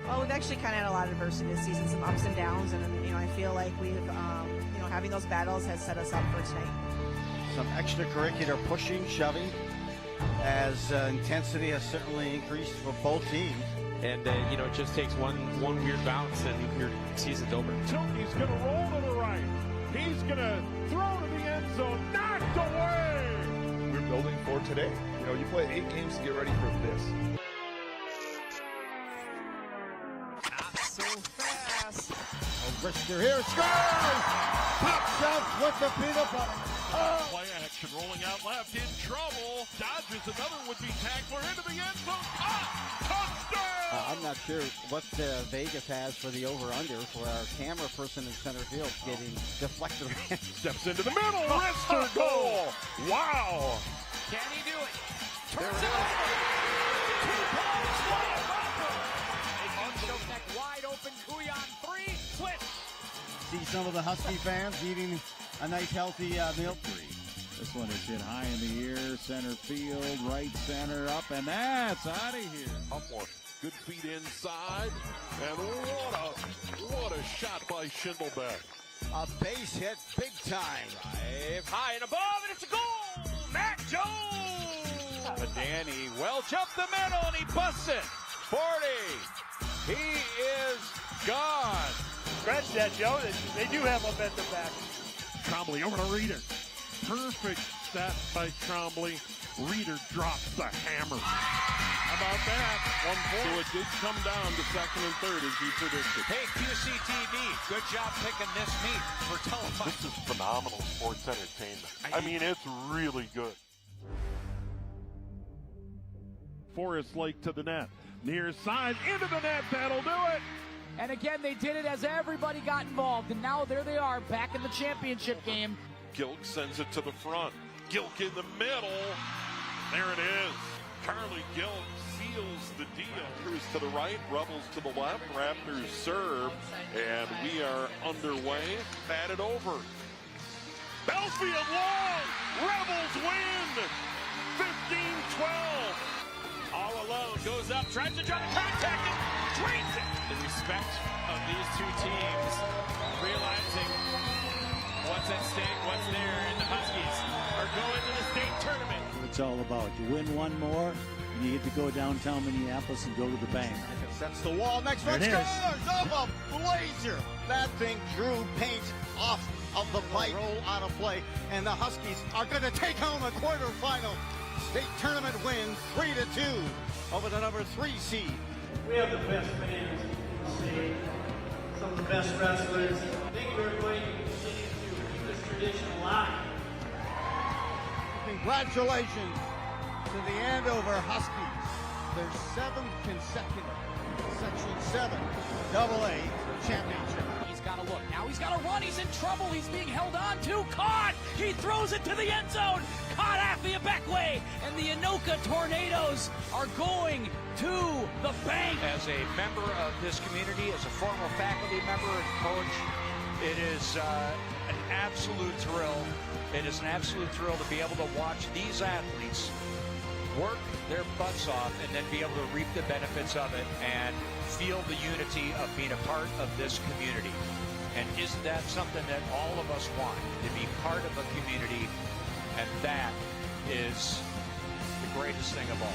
Well, we've actually kind of had a lot of adversity this season, some ups and downs, and I feel like we've, having those battles has set us up for tonight. Some extracurricular pushing, shoving, as intensity has certainly increased for both teams. And, it just takes one weird bounce and your season's over. He's going to roll to the right. He's going to throw to the end zone. Knocked away. We're building for today. You play 8 games to get ready for this. Not so fast. Richter here, scores! Pops out with the peanut butter. Oh. Play action, rolling out left, in trouble. Dodges another would-be tackler into the end zone. Touchdown! I'm not sure what Vegas has for the over-under for our camera person in center field getting deflected. Steps into the middle, wrister goal. Wow. Can he do it? Turns it over. 2 points, wide open. Neck wide open. Kuyan 3. Switch. See some of the Husky fans eating a nice healthy meal. This one is hit high in the air, center field, right center, up, and that's out of here. Humble. Good feet inside, and what a shot by Schindelbeck. A base hit, big time. Drive high and above, and it's a goal. Matt Jones. Danny Welch up the middle, and he busts it. 40. He is gone. Scratch that, Joe. They do have momentum back. Trombley over to Reeder. Perfect step by Trombley. Reeder drops the hammer. How about that? 1 point. So it did come down to second and third as you predicted. Hey, QCTV, good job picking this meet for television. This is phenomenal sports entertainment. I mean, it's really good. Forest Lake to the net. Near side, into the net. That'll do it. And again, they did it as everybody got involved. And now there they are back in the championship game. Gilk sends it to the front. Gilk in the middle. There it is. Charlie Gilk seals the deal. Cruz to the right, Rebels to the left. Raptors serve, and we are underway. Batted over. Belfield long. Rebels win. 15-12. All alone, goes up, tries to jump, contact it, drains it. The respect of these two teams, realizing what's at stake, what's there, and the Huskies are going to the state tournament. It's all about. You win one more, and you get to go downtown Minneapolis and go to the bank. Sets the wall, next one scores! Off a blazer! That thing drew paint off of the pipe. Roll out of play, and the Huskies are going to take home a quarterfinal. State tournament win 3-2 over the number 3 seed. We have the best fans in the state, some of the best wrestlers. I think we're going to continue to keep this tradition alive. Congratulations to the Andover Huskies, their 7th consecutive Section 7AA championship. He's got to look. Now he's got to run. He's in trouble. He's being held on to. Caught! He throws it to the end zone. Caught at the back way. And the Anoka Tornadoes are going to the bank. As a member of this community, as a former faculty member and coach, it is an absolute thrill. It is an absolute thrill to be able to watch these athletes work their butts off and then be able to reap the benefits of it and feel the unity of being a part of this community. And isn't that something that all of us want, to be part of a community? And that is the greatest thing of all.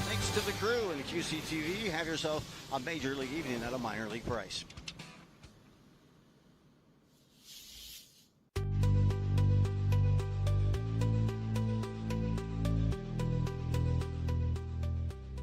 Thanks to the crew and QCTV. Have yourself a major league evening at a minor league price.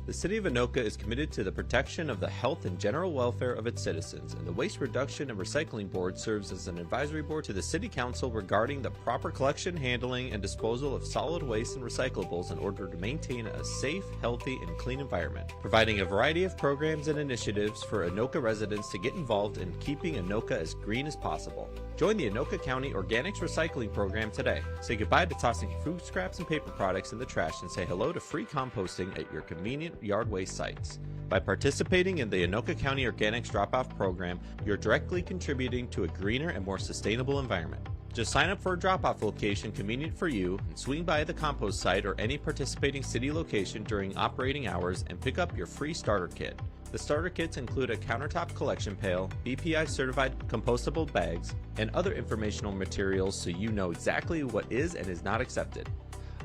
The City of Anoka is committed to the protection of the health and general welfare of its citizens, and the Waste Reduction and Recycling Board serves as an advisory board to the City Council regarding the proper collection, handling, and disposal of solid waste and recyclables in order to maintain a safe, healthy, and clean environment, providing a variety of programs and initiatives for Anoka residents to get involved in keeping Anoka as green as possible. Join the Anoka County Organics Recycling Program today. Say goodbye to tossing food scraps and paper products in the trash and say hello to free composting at your convenient yard waste sites. By participating in the Anoka County Organics Drop-Off Program, you're directly contributing to a greener and more sustainable environment. Just sign up for a drop-off location convenient for you and swing by the compost site or any participating city location during operating hours and pick up your free starter kit. The starter kits include a countertop collection pail, BPI certified compostable bags, and other informational materials so you know exactly what is and is not accepted.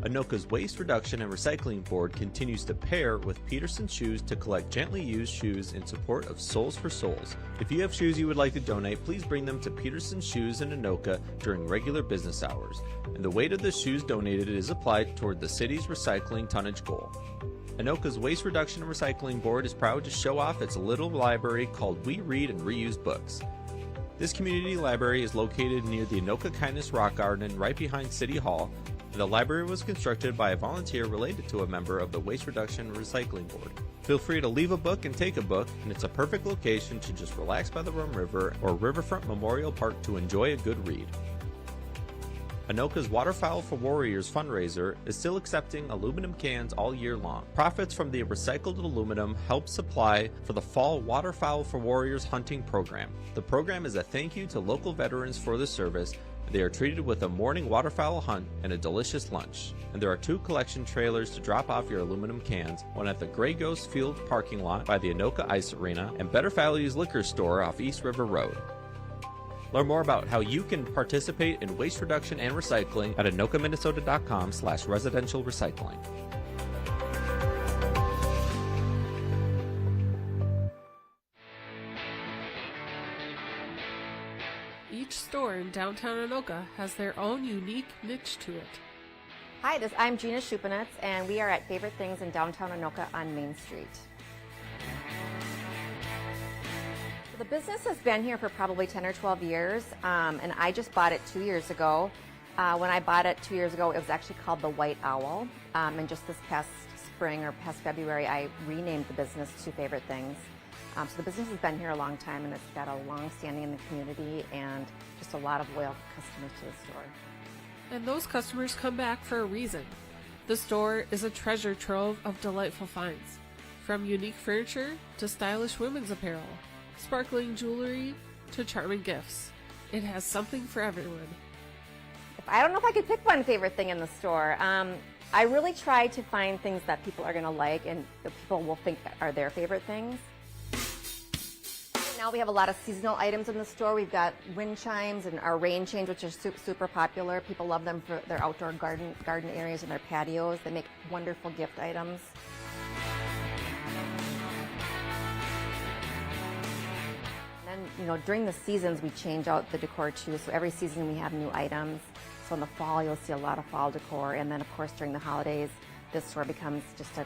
Anoka's Waste Reduction and Recycling Board continues to pair with Peterson Shoes to collect gently used shoes in support of Souls for Souls. If you have shoes you would like to donate, please bring them to Peterson Shoes in Anoka during regular business hours, and the weight of the shoes donated is applied toward the city's recycling tonnage goal. Anoka's Waste Reduction and Recycling Board is proud to show off its little library called We Read and Reuse Books. This community library is located near the Anoka Kindness Rock Garden right behind City Hall. The library was constructed by a volunteer related to a member of the Waste Reduction and Recycling Board. Feel free to leave a book and take a book, and it's a perfect location to just relax by the Rum River or Riverfront Memorial Park to enjoy a good read. Anoka's Waterfowl for Warriors fundraiser is still accepting aluminum cans all year long. Profits from the recycled aluminum help supply for the fall Waterfowl for Warriors hunting program. The program is a thank you to local veterans for the service. They are treated with a morning waterfowl hunt and a delicious lunch. And there are 2 collection trailers to drop off your aluminum cans, one at the Grey Ghost Field parking lot by the Anoka Ice Arena and Better Values Liquor Store off East River Road. Learn more about how you can participate in waste reduction and recycling at anokaminnesota.com/residential recycling. Each store in downtown Anoka has their own unique niche to it. Hi, I'm Gina Schupanitz, and we are at Favorite Things in downtown Anoka on Main Street. The business has been here for probably 10 or 12 years, and I just bought it 2 years ago. When I bought it 2 years ago, it was actually called the White Owl, and just this past spring or past February, I renamed the business to Favorite Things. So the business has been here a long time, and it's got a long standing in the community and just a lot of loyal customers to the store. And those customers come back for a reason. The store is a treasure trove of delightful finds, from unique furniture to stylish women's apparel, sparkling jewelry to charming gifts. It has something for everyone. I don't know if I could pick one favorite thing in the store. I really try to find things that people are going to like and that people will think are their favorite things. Now we have a lot of seasonal items in the store. We've got wind chimes and our rain chains, which are super popular. People love them for their outdoor garden areas and their patios. They make wonderful gift items. And then, during the seasons, we change out the decor too. So every season we have new items. So in the fall, you'll see a lot of fall decor. And then, of course, during the holidays, this store becomes just a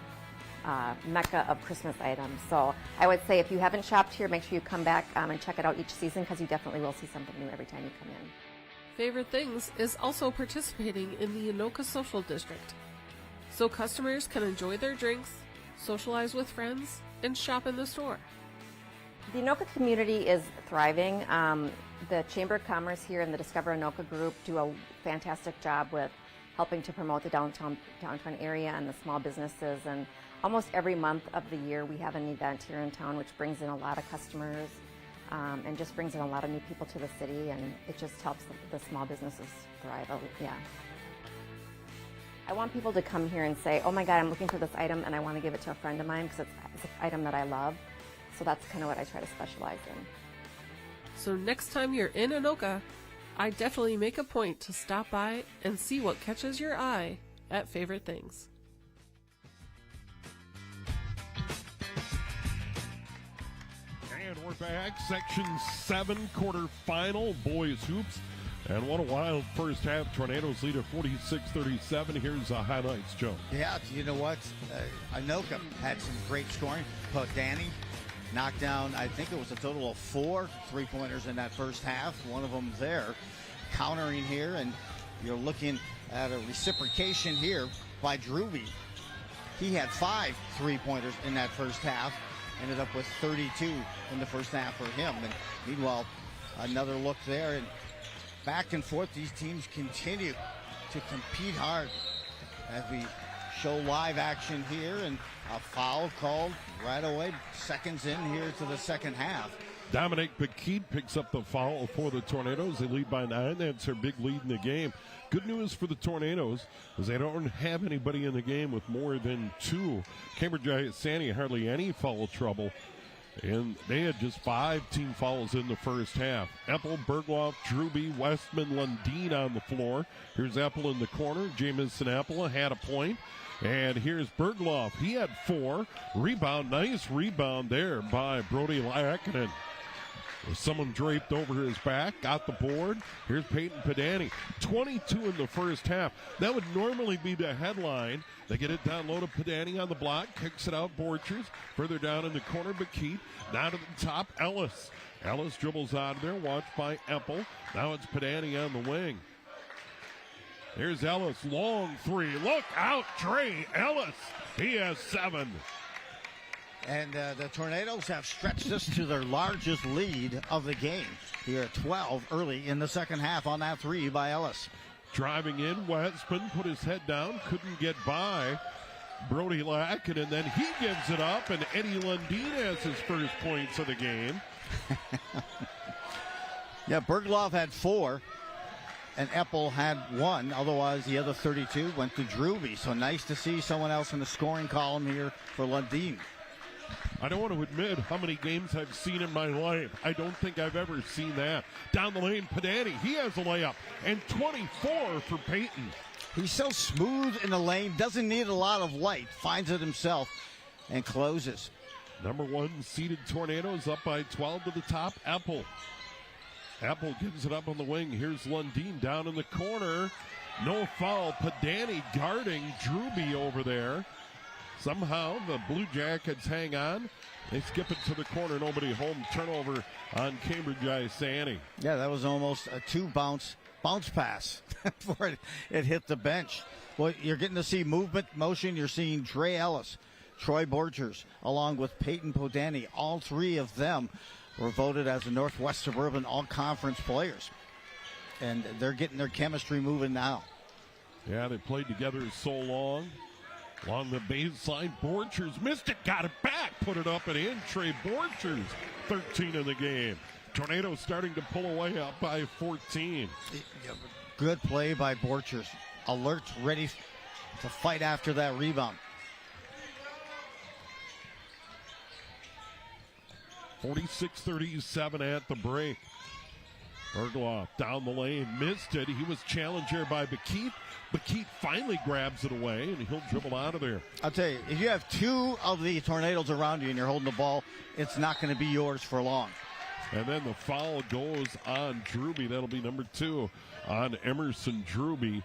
mecca of Christmas items. So I would say if you haven't shopped here, make sure you come back and check it out each season, because you definitely will see something new every time you come in. Favorite Things is also participating in the Anoka Social District, so customers can enjoy their drinks, socialize with friends, and shop in the store. The Anoka community is thriving. The Chamber of Commerce here and the Discover Anoka group do a fantastic job with helping to promote the downtown area and the small businesses. And almost every month of the year we have an event here in town which brings in a lot of customers and just brings in a lot of new people to the city, and it just helps the small businesses thrive. Yeah. I want people to come here and say, oh my God, I'm looking for this item and I want to give it to a friend of mine because it's an item that I love. So that's kind of what I try to specialize in. So next time you're in Anoka, I definitely make a point to stop by and see what catches your eye at Favorite Things. And we're back. Section 7 quarterfinal boys hoops. And what a wild first half. Tornadoes lead at 46-37. Here's the highlights, Joe. Yeah, you know what? Anoka had some great scoring. Danny knocked down, I think it was a total of 4 3-pointers in that first half. One of them there. Countering here, and you're looking at a reciprocation here by Drewby. He had 5 3-pointers in that first half. Ended up with 32 in the first half for him. And meanwhile, another look there. And back and forth, these teams continue to compete hard as we show live action here, and a foul called right away, seconds in here to the second half. Dominic Paquette picks up the foul for the Tornadoes. They lead by 9. That's their big lead in the game. Good news for the Tornadoes is they don't have anybody in the game with more than 2. Cambridge-Isanti hardly any foul trouble. And they had just 5 team fouls in the first half. Epple, Bergloff, Drewby, Westman, Lundeen on the floor. Here's Epple in the corner. Jamison Epple had a point. And here's Bergloff. He had 4. Rebound, nice rebound there by Brody Lackinen. Someone draped over his back, got the board. Here's Peyton Pedani. 22 in the first half. That would normally be the headline. They get it down low to Pedani on the block, kicks it out Borchers. Further down in the corner, Paquette. Down to the top, Ellis. Ellis dribbles out of there, watched by Epple. Now it's Pedani on the wing. Here's Ellis, long 3. Look out, Trey Ellis. He has 7. And the Tornadoes have stretched this to their largest lead of the game. Here at 12 early in the second half on that 3 by Ellis. Driving in, Westman put his head down, couldn't get by Brody Lackinen, and then he gives it up, and Eddie Lundeen has his first points of the game. Yeah, Bergloff had 4, and Epple had 1. Otherwise, the other 32 went to Drewby. So nice to see someone else in the scoring column here for Lundeen. I don't want to admit how many games I've seen in my life. I don't think I've ever seen that. Down the lane, Pedani, he has a layup, and 24 for Peyton. He's so smooth in the lane, doesn't need a lot of light, finds it himself, and closes. Number 1 seeded Tornadoes up by 12 to the top, Epple. Epple gives it up on the wing. Here's Lundeen down in the corner. No foul. Pedani guarding Drewby over there. Somehow the Blue Jackets hang on. They skip it to the corner. Nobody home. Turnover on Cambridge-Isanti. Yeah, that was almost a 2 bounce pass before it hit the bench. Well, you're getting to see movement, motion. You're seeing Trey Ellis, Troy Borchers, along with Peyton Podani. All 3 of them were voted as the Northwest Suburban All-Conference players. And they're getting their chemistry moving now. Yeah, they played together so long. Along the baseline, Borchers missed it, got it back, put it up and in. Trey Borchers, 13 in the game. Tornadoes starting to pull away up by 14. Good play by Borchers. Alert, ready to fight after that rebound. 46-37 at the break. Bergloff down the lane, missed it. He was challenged here by Paquette. Paquette finally grabs it away, and he'll dribble out of there. I'll tell you, if you have 2 of the Tornadoes around you and you're holding the ball, it's not going to be yours for long. And then the foul goes on Drewby. That'll be number 2 on Emerson Drewby.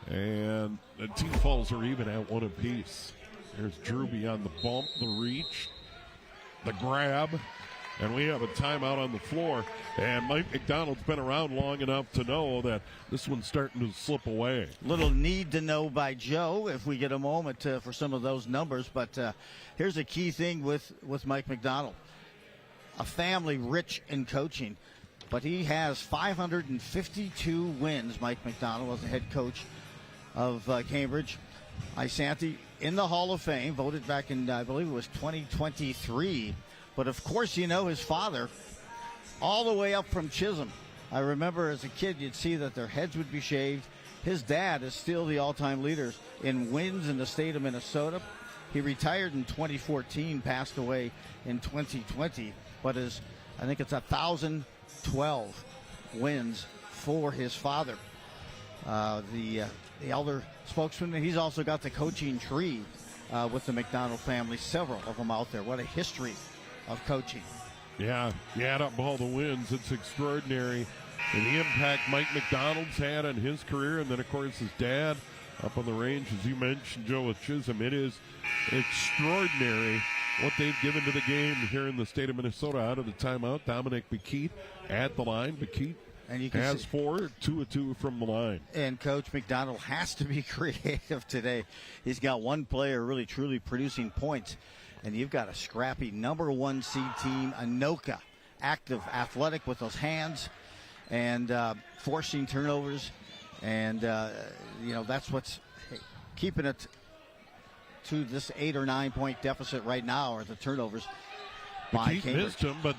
And the team fouls are even at 1 apiece. There's Druby on the bump, the reach, the grab, and we have a timeout on the floor. And Mike McDonald's been around long enough to know that this one's starting to slip away. Little need to know by Joe if we get a moment for some of those numbers. But here's a key thing with Mike McDonald. A family rich in coaching, but he has 552 wins, Mike McDonald, as the head coach of Cambridge-Isanti in the Hall of Fame, voted back in, I believe it was 2023. But, of course, you know his father, all the way up from Chisholm. I remember as a kid, you'd see that their heads would be shaved. His dad is still the all-time leader in wins in the state of Minnesota. He retired in 2014, passed away in 2020, but I think it's 1,012 wins for his father. The elder spokesman, he's also got the coaching tree with the McDonald family, several of them out there. What a history of coaching. Yeah, you add up all the wins, it's extraordinary. And the impact Mike McDonald's had on his career, and then, of course, his dad up on the range, as you mentioned, Joe, with Chisholm. It is extraordinary what they've given to the game here in the state of Minnesota. Out of the timeout, Dominic McKeith at the line. McKeith and you can has 4, 2 of 2 from the line. And Coach McDonald has to be creative today. He's got one player really, truly producing points. And you've got a scrappy number 1 seed team, Anoka, active, athletic with those hands and forcing turnovers. And, that's what's keeping it to this 8 or 9 point deficit right now, are the turnovers by Cambridge. Missed him, but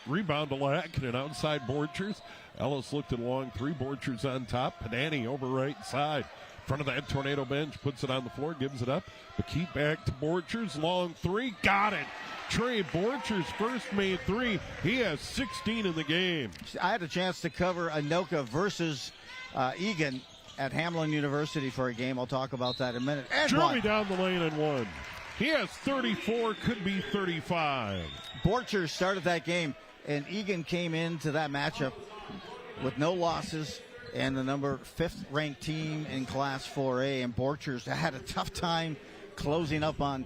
rebound to Lackinen outside Borchers. Ellis looked at long three. Borchers on top. Padani over right side. Front of that Tornado bench, puts it on the floor, gives it up. McKeith back to Borchers, long three, got it. Trey Borchers first made 3. He has 16 in the game. I had a chance to cover Anoka versus Egan at Hamline University for a game. I'll talk about that in a minute. And Druby down the lane and 1. He has 34, could be 35. Borchers started that game, and Egan came into that matchup with no losses and the number 5th ranked team in Class 4A. And Borchers had a tough time closing up on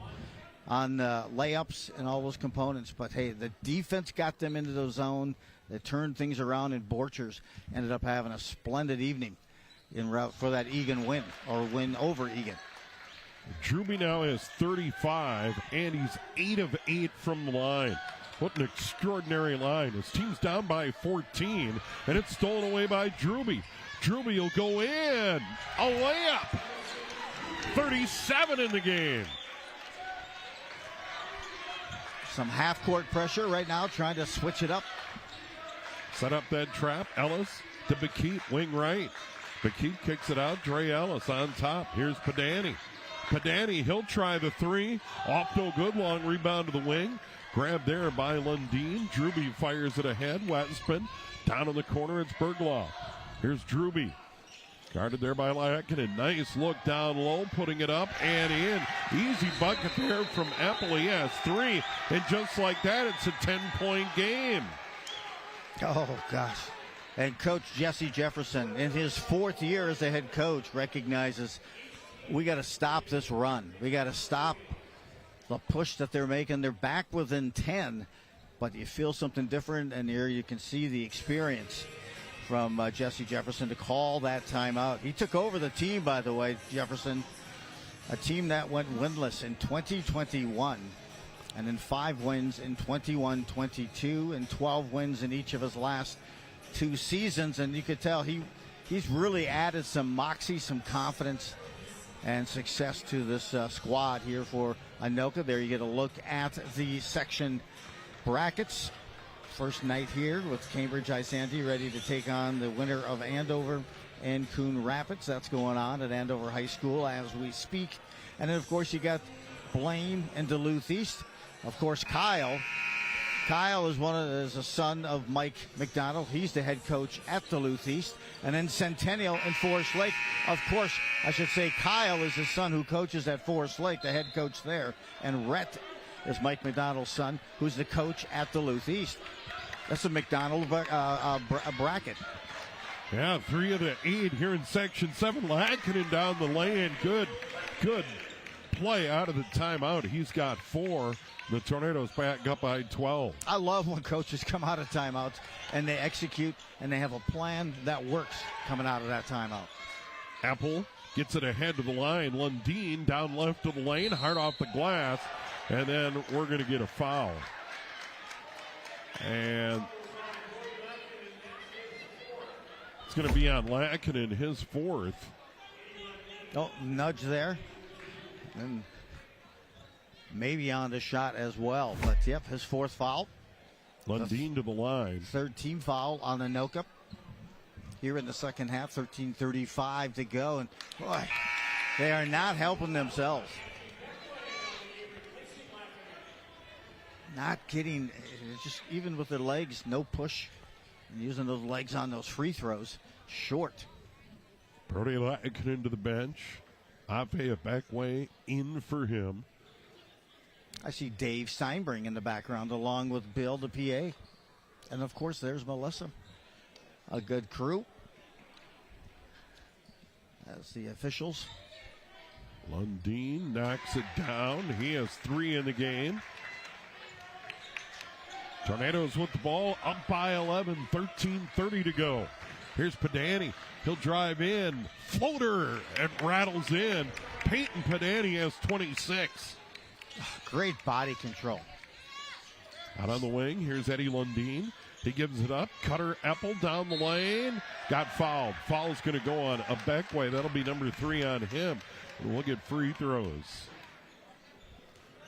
layups and all those components. But, hey, the defense got them into the zone. They turned things around, and Borchers ended up having a splendid evening en route for that Egan win, or win over Egan. Druby now has 35, and he's 8 of 8 from the line. What an extraordinary line. His team's down by 14, and it's stolen away by Druby. Druby will go in. A layup. 37 in the game. Some half-court pressure right now, trying to switch it up. Set up that trap. Ellis to McKeith, wing right. McKeith kicks it out. Dre Ellis on top. Here's Padani. Padani, he'll try the 3. Off no good. Long rebound to the wing. Grabbed there by Lundeen. Druby fires it ahead. Wetspin. Down in the corner, it's Berglaw. Here's Druby. Guarded there by Lackinen. Nice look down low, putting it up and in. Easy bucket there from Epple. He has 3. And just like that, it's a 10-point game. Oh, gosh. And Coach Jesse Jefferson, in his 4th year as the head coach, recognizes we got to stop this run. We got to stop the push that they're making. They're back within 10, but you feel something different, and here you can see the experience from Jesse Jefferson to call that timeout. He took over the team, by the way, Jefferson, a team that went winless in 2021, and then 5 wins in 21-22, and 12 wins in each of his last 2 seasons. And you could tell he's really added some moxie, some confidence, and success to this squad here for Anoka. There you get a look at the section brackets. First night here with Cambridge-Isanti ready to take on the winner of Andover and Coon Rapids. That's going on at Andover High School as we speak. And then, of course, you got Blaine and Duluth East. Of course, Kyle is a son of Mike McDonald. He's the head coach at Duluth East. And then Centennial and Forest Lake. Of course, I should say Kyle is his son who coaches at Forest Lake, the head coach there. And Rhett is Mike McDonald's son, who's the coach at Duluth East. That's a McDonald bracket. Yeah, 3 of the 8 here in Section 7. Lackinen down the lane. Good play out of the timeout. He's got 4. The Tornadoes back up by 12. I love when coaches come out of timeouts and they execute and they have a plan that works coming out of that timeout. Apple gets it ahead to the line. Lundeen down left of the lane, hard off the glass, and then we're going to get a foul. And it's going to be on Lackinen, his 4th. Oh, nudge there. And maybe on the shot as well. But, yep, his 4th foul. Lundeen to the line. 3rd team foul on Anoka. Here in the second half, 13:35 to go. And, boy, they are not helping themselves. Not getting, just even with their legs, no push. And using those legs on those free throws, short. Brody Lackinen to the bench. Ave Beckway in for him. I see Dave Steinbring in the background along with Bill, the PA. And, of course, there's Melissa. A good crew. As the officials. Lundeen knocks it down. He has 3 in the game. Tornadoes with the ball up by 11, 13:30 to go. Here's Padani. He'll drive in. Floater. It rattles in. Peyton Padani has 26. Great body control. Out on the wing, here's Eddie Lundeen. He gives it up. Cutter Apple down the lane. Got fouled. Foul's going to go on a Beckway. That'll be number 3 on him. We'll get free throws.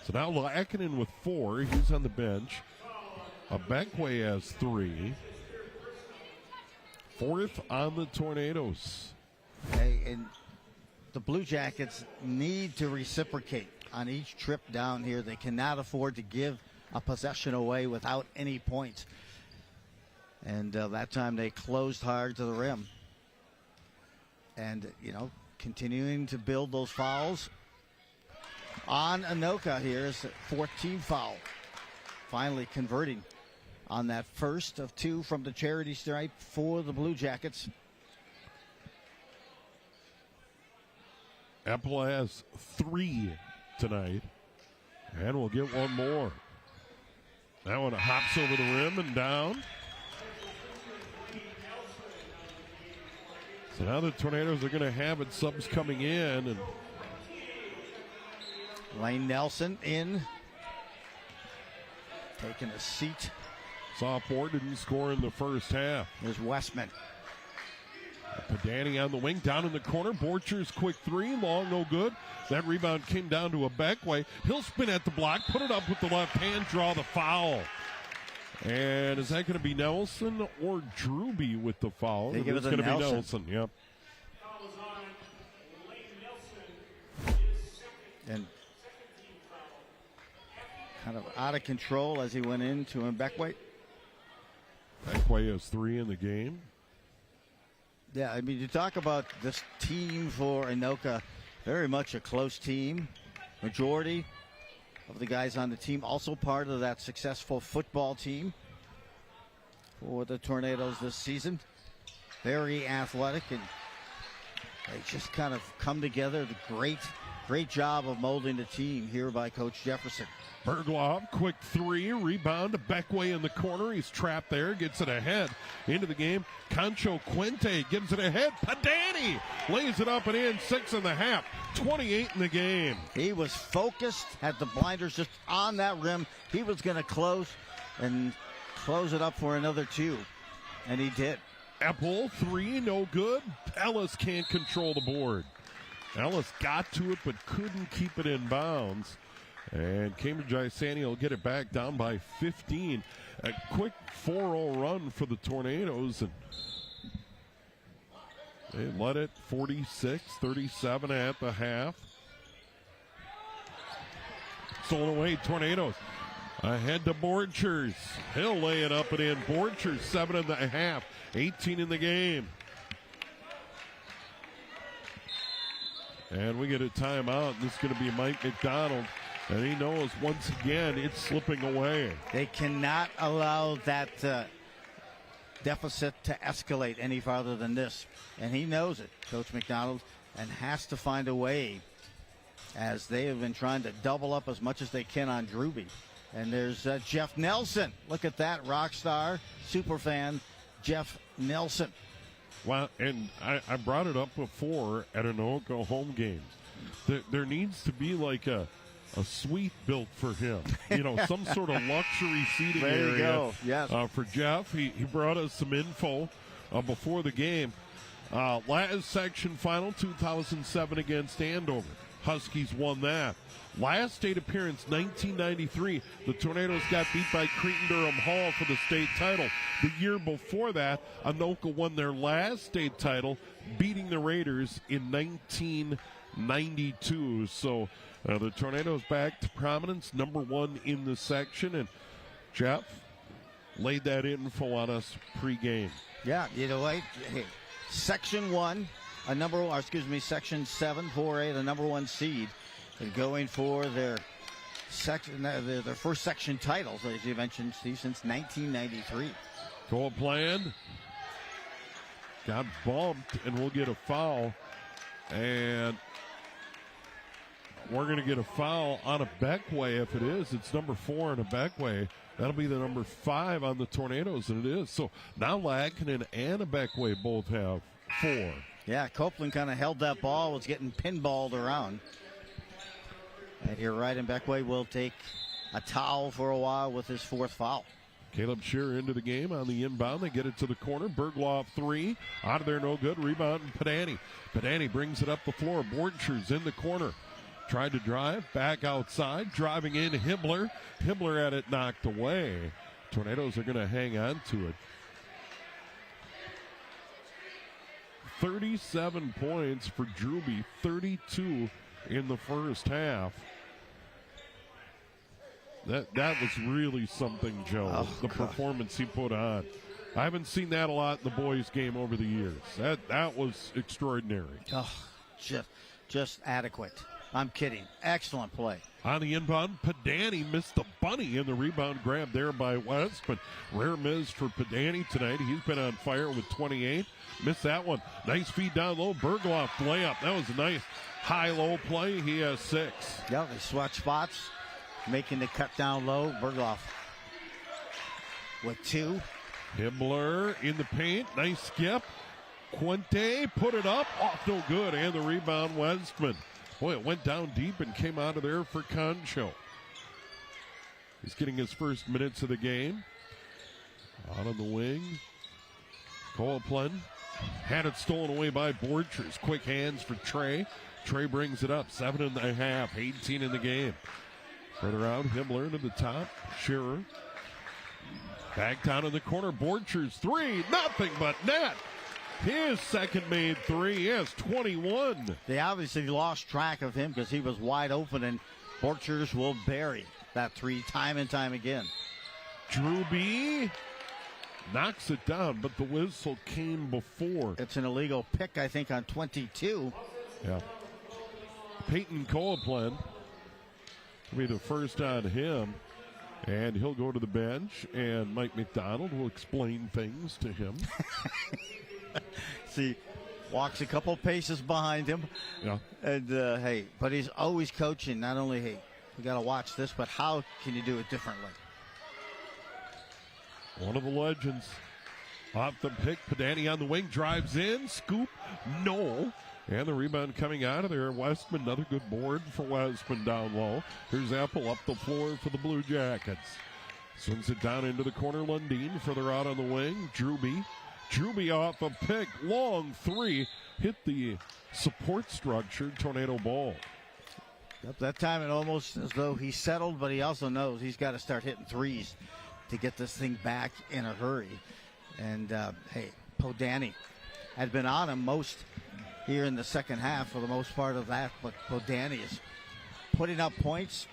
So now Lackinen with 4. He's on the bench. A Beckway has 3. 4th on the Tornadoes. Hey, and the Blue Jackets need to reciprocate on each trip down here. They cannot afford to give a possession away without any points. And that time they closed hard to the rim. And, continuing to build those fouls. On Anoka here is 4th team foul. Finally converting on that first of 2 from the charity stripe for the Blue Jackets. Apple has 3 tonight. And we'll get one more. That one hops over the rim and down. So now the Tornadoes are going to have it. Subs coming in. And Lane Nelson in. Taking a seat. Sophomore didn't score in the first half. There's Westman. Padani on the wing, down in the corner. Borcher's quick 3, long, no good. That rebound came down to a Beckway. He'll spin at the block, put it up with the left hand, draw the foul. And is that going to be Nelson or Drewby with the foul? It's going to be Nelson, yep. And kind of out of control as he went into him. Beckway. Beckway has 3 in the game. Yeah, I mean, you talk about this team for Anoka, very much a close team. Majority of the guys on the team also part of that successful football team for the Tornadoes this season. Very athletic, and they just kind of come together. Great job of molding the team here by Coach Jefferson. Berglov, quick 3, rebound to Beckway in the corner. He's trapped there, gets it ahead into the game. Concho Quinte gives it ahead. Padani lays it up and in, 6.5, 28 in the game. He was focused, had the blinders just on that rim. He was going to close it up for another 2, and he did. Apple, 3, no good. Ellis can't control the board. Ellis got to it but couldn't keep it in bounds. And Cambridge-Isanti will get it back down by 15. A quick 4-0 run for the Tornadoes. And they led it 46-37 at the half. Stolen away, Tornadoes. Ahead to Borchers. He'll lay it up and in. Borchers, 7.5, 18 in the game. And we get a timeout. This is going to be Mike McDonald. And he knows once again it's slipping away. They cannot allow that deficit to escalate any farther than this. And he knows it, Coach McDonald, and has to find a way as they have been trying to double up as much as they can on Drewby. And there's Jeff Nelson. Look at that, rock star, super fan, Jeff Nelson. Well, and I brought it up before at Anoka home games. There needs to be like a suite built for him. You know, some sort of luxury seating there you area go. Yes. For Jeff. He brought us some info before the game. Last section final, 2007 against Andover. Huskies won that. Last state appearance, 1993. The Tornadoes got beat by Cretin-Durham Hall for the state title. The year before that, Anoka won their last state title, beating the Raiders in 1992. So the Tornadoes back to prominence, number one in the section. And Jeff laid that info on us pregame. Yeah, you know what? Hey, Section 1, Section 7, 4A, the number one seed, and going for their first section titles, as you mentioned, Steve, since 1993. Goal plan. Got bumped, and we'll get a foul. And we're going to get a foul on a Beckway. If it is, it's number 4 on a Beckway. That'll be the number 5 on the Tornadoes, and it is. So now Lackinen and a Beckway both have 4. Yeah, Copeland kind of held that ball, was getting pinballed around. And here, Ryan Beckway will take a towel for a while with his 4th foul. Caleb Shearer into the game on the inbound. They get it to the corner. Bergloff 3. Out of there, no good. Rebound, Padani. Padani brings it up the floor. Borchers in the corner. Tried to drive. Back outside. Driving in Hibbler. Hibbler had it knocked away. Tornadoes are going to hang on to it. 37 points for Drewby. 32 in the first half. That was really something, Joe, the performance he put on. I haven't seen that a lot in the boys' game over the years. That was extraordinary. Oh, just adequate. I'm kidding. Excellent play. On the inbound, Padani missed the bunny in the rebound grab there by West, but rare miss for Padani tonight. He's been on fire with 28. Missed that one. Nice feed down low. Bergloff layup. That was a nice high-low play. He has 6. Yeah, they swatch spots. Making the cut down low. Bergloff with 2. Hibbler in the paint. Nice skip. Quinte put it up. Off no good. And the rebound, Westman. Boy, it went down deep and came out of there for Concho. He's getting his first minutes of the game. Out on the wing. Copeland had it stolen away by Borchers. Quick hands for Trey. Trey brings it up. 7.5. 18 in the game. Further out, Hibbler to the top. Shearer. Back down in the corner. Borchers 3. Nothing but net. His second made 3. He has 21. They obviously lost track of him because he was wide open, and Borchers will bury that 3 time and time again. Drewby knocks it down, but the whistle came before. It's an illegal pick, I think, on 22. Yeah. Peyton Copeland will be the first on him, and he'll go to the bench, and Mike McDonald will explain things to him. See, walks a couple paces behind him. Yeah. And, hey, but he's always coaching. Not only, hey, we got to watch this, but how can you do it differently? One of the legends. Off the pick, Padani on the wing, drives in, scoop, no. And the rebound coming out of there. Westman, another good board for Westman down low. Here's Apple up the floor for the Blue Jackets. Swings it down into the corner. Lundeen further out on the wing. Drewby off a pick. Long 3. Hit the support structure. Tornado ball. Yep, that time it almost as though he settled, but he also knows he's got to start hitting 3s to get this thing back in a hurry. And, hey, Podani had been on him most here in the second half for the most part of that, but Podani is putting up points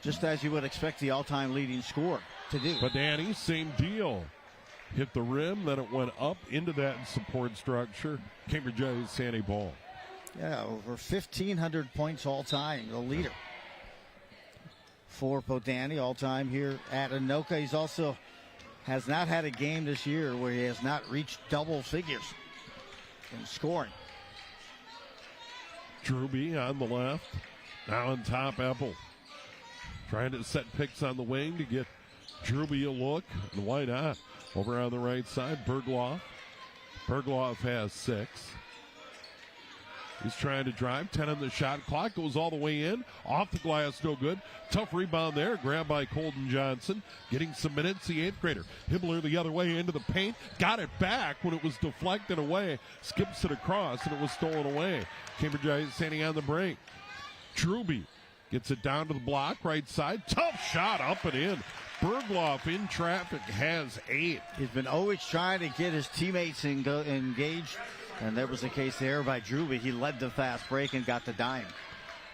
just as you would expect the all-time leading scorer to do. Podani, same deal. Hit the rim, then it went up into that support structure. Cambridge-Isanti ball. Yeah, over 1,500 points all-time, the leader for Podani all-time here at Anoka. He's also has not had a game this year where he has not reached double figures in scoring. Druby on the left. Now on top, Epple. Trying to set picks on the wing to get Druby a look. And why not? Over on the right side, Bergloff. Bergloff has 6. He's trying to drive. 10 on the shot clock. Goes all the way in. Off the glass, no good. Tough rebound there. Grabbed by Colton Johnson. Getting some minutes, the 8th grader. Hibbler the other way into the paint. Got it back when it was deflected away. Skips it across, and it was stolen away. Cambridge-Isanti on the break. Druby gets it down to the block, right side. Tough shot up and in. Bergloff in traffic has 8. He's been always trying to get his teammates engaged. And there was a case there by Druby. He led the fast break and got the dime.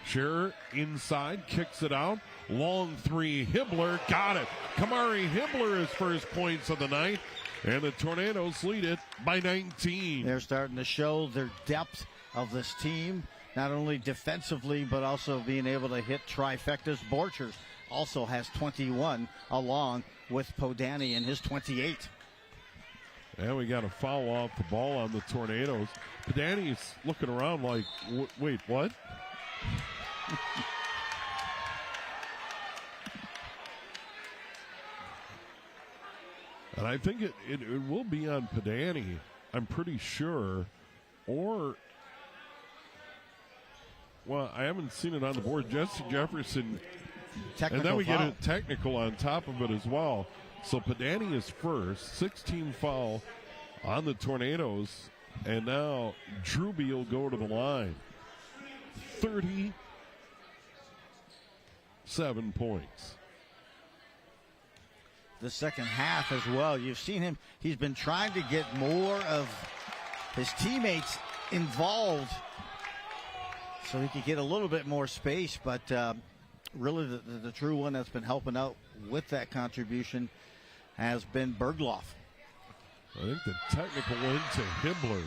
Scherer inside, kicks it out. Long 3, Hibbler got it. Kamari Hibbler his first points of the night. And the Tornadoes lead it by 19. They're starting to show their depth of this team, not only defensively, but also being able to hit trifectas. Borchers also has 21, along with Podani in his 28. And we got a foul off the ball on the Tornadoes. Podani's looking around like, wait, what? And I think it will be on Podani, I'm pretty sure. Or, well, I haven't seen it on the board. Jesse Jefferson. Technical and then we foul. get a technical on top of it as well. So Podani is first, 16 foul on the Tornadoes, and now Druby will go to the line. 37 points. The second half as well. You've seen him. He's been trying to get more of his teammates involved so he could get a little bit more space, but really the true one that's been helping out with that contribution has been Bergloff. I think the technical went to Hibbler,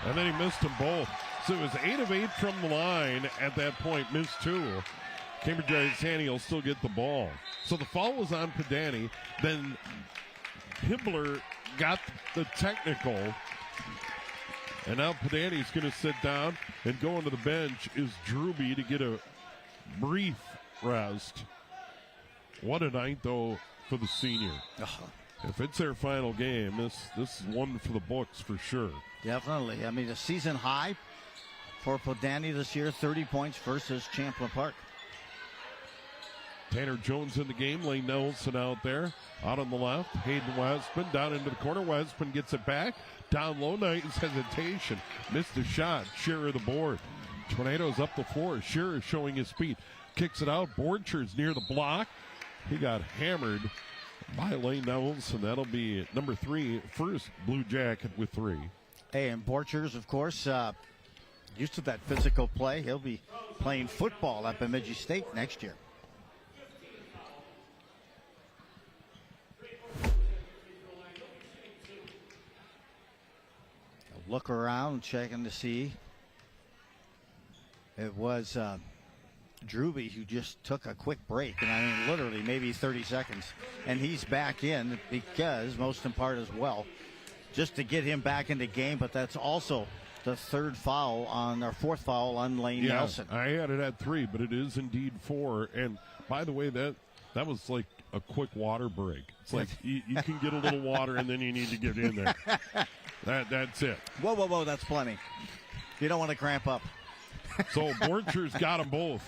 and then he missed them both. So it was 8 of 8 from the line at that point, missed 2. Cambridge-Isanti will still get the ball. So the foul was on Podani. Then Hibbler got the technical, and now Podani's going to sit down, and going to the bench is Druby to get a brief rest. What a night, though, for the senior. If it's their final game, this is one for the books for sure. Definitely. I mean, a season high for Podani this year, 30 points versus Champlain Park. Tanner Jones in the game. Lane Nelson out there. Out on the left. Hayden Westman down into the corner. Westman gets it back. Down low. Knight's hesitation. Missed a shot. Scherer the board. Tornadoes up the floor. Scherer showing his speed. Kicks it out. Borchers near the block. He got hammered by Lane Nelson. That'll be number 3. First Blue Jacket with 3. Hey, and Borchers, of course, used to that physical play. He'll be playing football at Bemidji State next year. Look around, checking to see. It was Druby who just took a quick break, and I mean literally maybe 30 seconds, and he's back in because, most in part as well, just to get him back in the game. But that's also the fourth foul on Lane Nelson. I had it at 3, but it is indeed 4. And by the way, that was like a quick water break. It's like you can get a little water and then you need to get in there. That's it. Whoa, that's plenty. You don't want to cramp up. So Borchers got them both.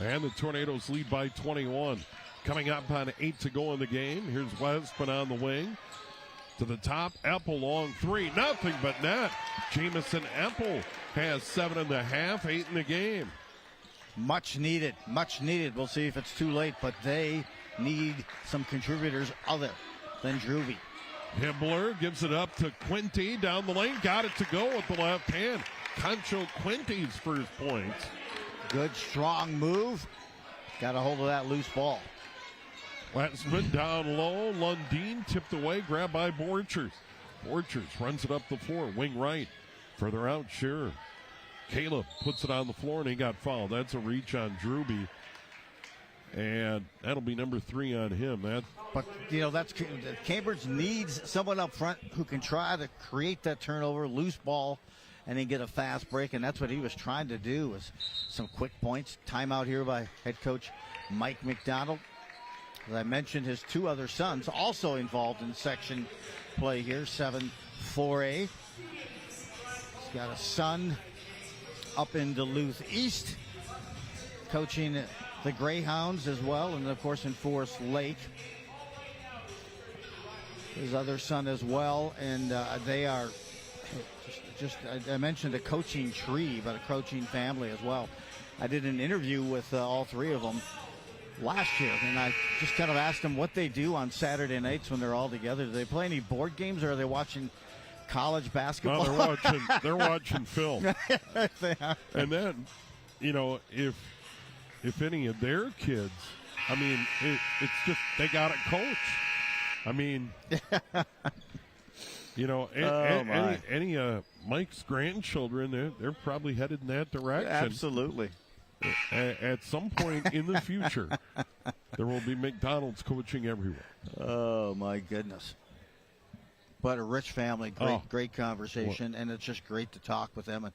And the Tornadoes lead by 21. Coming up on 8 to go in the game. Here's Westman on the wing. To the top, Epple long 3. Nothing but net. Jamison Epple has 7.5, 8 in the game. Much needed. We'll see if it's too late, but they need some contributors other than Druby. Hibbler gives it up to Quinty down the lane. Got it to go with the left hand. Concho Quinty's first points. Good, strong move. Got a hold of that loose ball. Westman down low. Lundeen tipped away. Grabbed by Borchers. Borchers runs it up the floor. Wing right. Further out, sure. Caleb puts it on the floor, and he got fouled. That's a reach on Druby. And that'll be number 3 on him. But, that's Cambridge needs someone up front who can try to create that turnover, loose ball, and then get a fast break, and that's what he was trying to do, was some quick points. Timeout here by head coach Mike McDonald. As I mentioned, his two other sons also involved in section play here, 7-4A. He's got a son up in Duluth East, coaching the Greyhounds as well, and of course in Forest Lake. His other son as well, and they are I mentioned a coaching tree, but a coaching family as well. I did an interview with all three of them last year, and I just kind of asked them what they do on Saturday nights when they're all together. Do they play any board games, or are they watching college basketball? No, they're watching film. They are. And then, you know, if any of their kids, I mean, it's just they got to coach. I mean, you know, any Mike's grandchildren, they're probably headed in that direction. Absolutely. At some point in the future, there will be McDonald's coaching everywhere. Oh, my goodness. But a rich family, great conversation, and it's just great to talk with them. And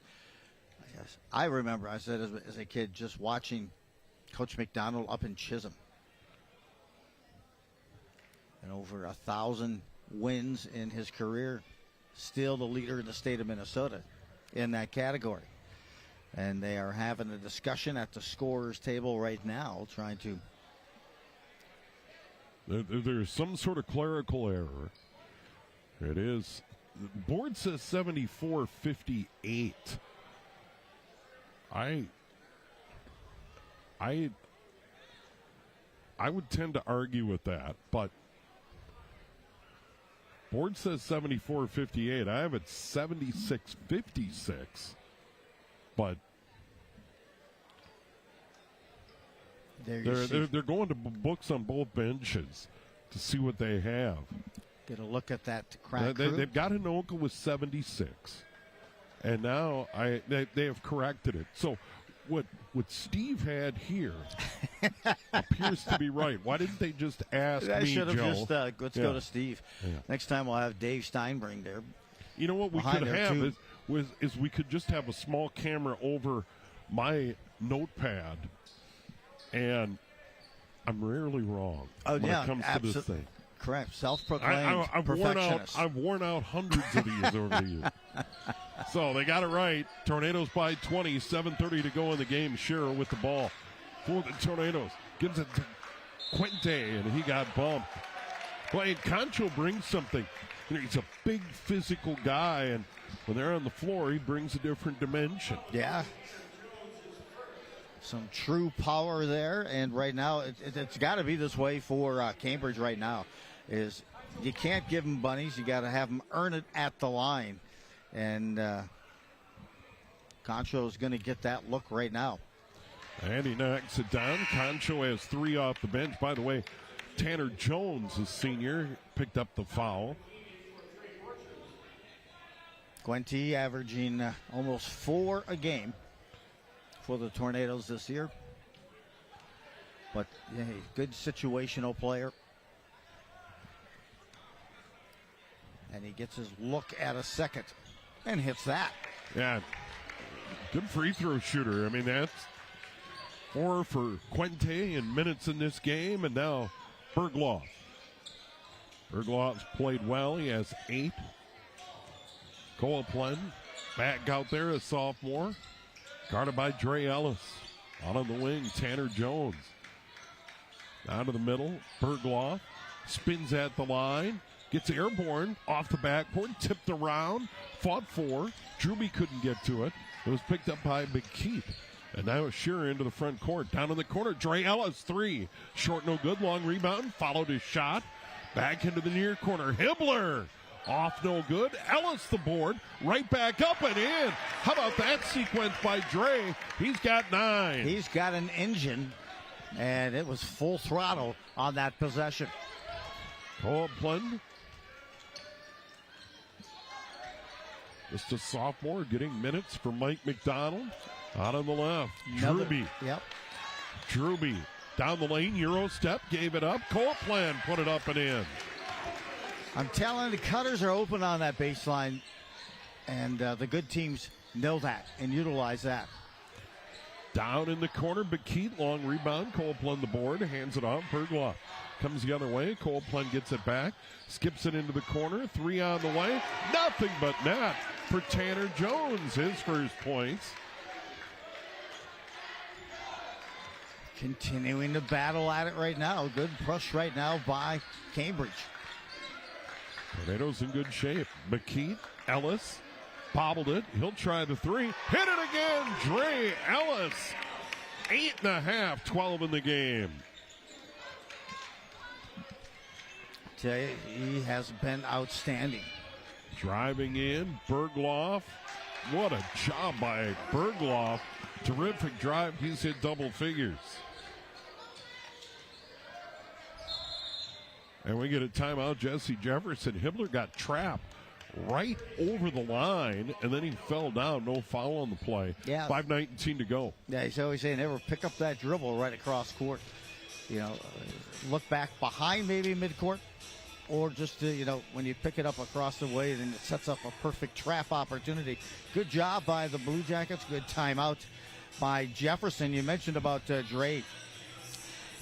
I remember, I said as a kid, just watching Coach McDonald up in Chisholm. And over 1,000 wins in his career, still the leader in the state of Minnesota in that category. And they are having a discussion at the scorer's table right now, trying to... There's some sort of clerical error. It is. The board says 74-58. I would tend to argue with that, but board says 74-58. I have it 76-56. But they're going to books on both benches to see what they have. Get a look at that crack crew. They've got Anoka with 76, and now they have corrected it. So what Steve had here appears to be right. Why didn't they just ask me, Joe? I should have just let's go to Steve. Yeah. Next time we'll have Dave Steinbring there. You know what we could have is we could just have a small camera over my notepad, and I'm rarely wrong when it comes to this thing. Correct. Self-proclaimed perfectionist. I've worn out hundreds of these over the years. So they got it right. Tornadoes by 20, 7:30 to go in the game. Shearer with the ball for the Tornadoes. Gives it to Quinte, and he got bumped. Well, and Concho brings something. You know, he's a big physical guy, and when they're on the floor, he brings a different dimension. Yeah. Some true power there, and right now it's got to be this way for Cambridge right now. Is you can't give them bunnies, you got to have them earn it at the line, and Concho is going to get that look right now. And he knocks it down. Concho has 3 off the bench. By the way, Tanner Jones, a senior, picked up the foul. Quinte averaging almost 4 a game for the Tornadoes this year. But yeah, good situational player. And he gets his look at a second and hits that. Yeah, good free throw shooter. I mean, that's 4 for Quinte in minutes in this game. And now Bergloff. Bergloff's played well. He has 8. Coaplen back out there, a sophomore. Guarded by Dre Ellis. Out on the wing, Tanner Jones. Out of the middle, Bergloff spins at the line. Gets airborne off the backboard, tipped around, fought for. Druby couldn't get to it. It was picked up by McKeith. And now Shearer into the front court. Down in the corner, Dre Ellis, 3. Short, no good, long rebound. Followed his shot. Back into the near corner. Hibbler. Off, no good. Ellis the board. Right back up and in. How about that sequence by Dre? He's got 9. He's got an engine, and it was full throttle on that possession. Coaplen. Just a sophomore getting minutes for Mike McDonald. Out on the left. Druby. Yep. Druby. Down the lane. Euro step. Gave it up. Coaplen put it up and in. I'm telling you, the cutters are open on that baseline. And the good teams know that and utilize that. Down in the corner, Bakit, long rebound. Copeland the board, hands it off. Bergloff comes the other way. Copeland gets it back, skips it into the corner. 3 on the way. Nothing but net for Tanner Jones. His first points. Continuing to battle at it right now. Good push right now by Cambridge. Tornadoes in good shape. Bakit, Ellis, bobbled it. He'll try the 3. Hit it again. Dre Ellis. 8.5, 12 in the game. Tell you, he has been outstanding. Driving in, Bergloff. What a job by Bergloff. Terrific drive. He's hit double figures. And we get a timeout. Jesse Jefferson. Hibbler got trapped right over the line, and then he fell down. No foul on the play. Yeah. 5:19 to go. Yeah, he's always saying never pick up that dribble right across court. You know, look back behind maybe midcourt, or just, when you pick it up across the way, then it sets up a perfect trap opportunity. Good job by the Blue Jackets. Good timeout by Jefferson. You mentioned about Dre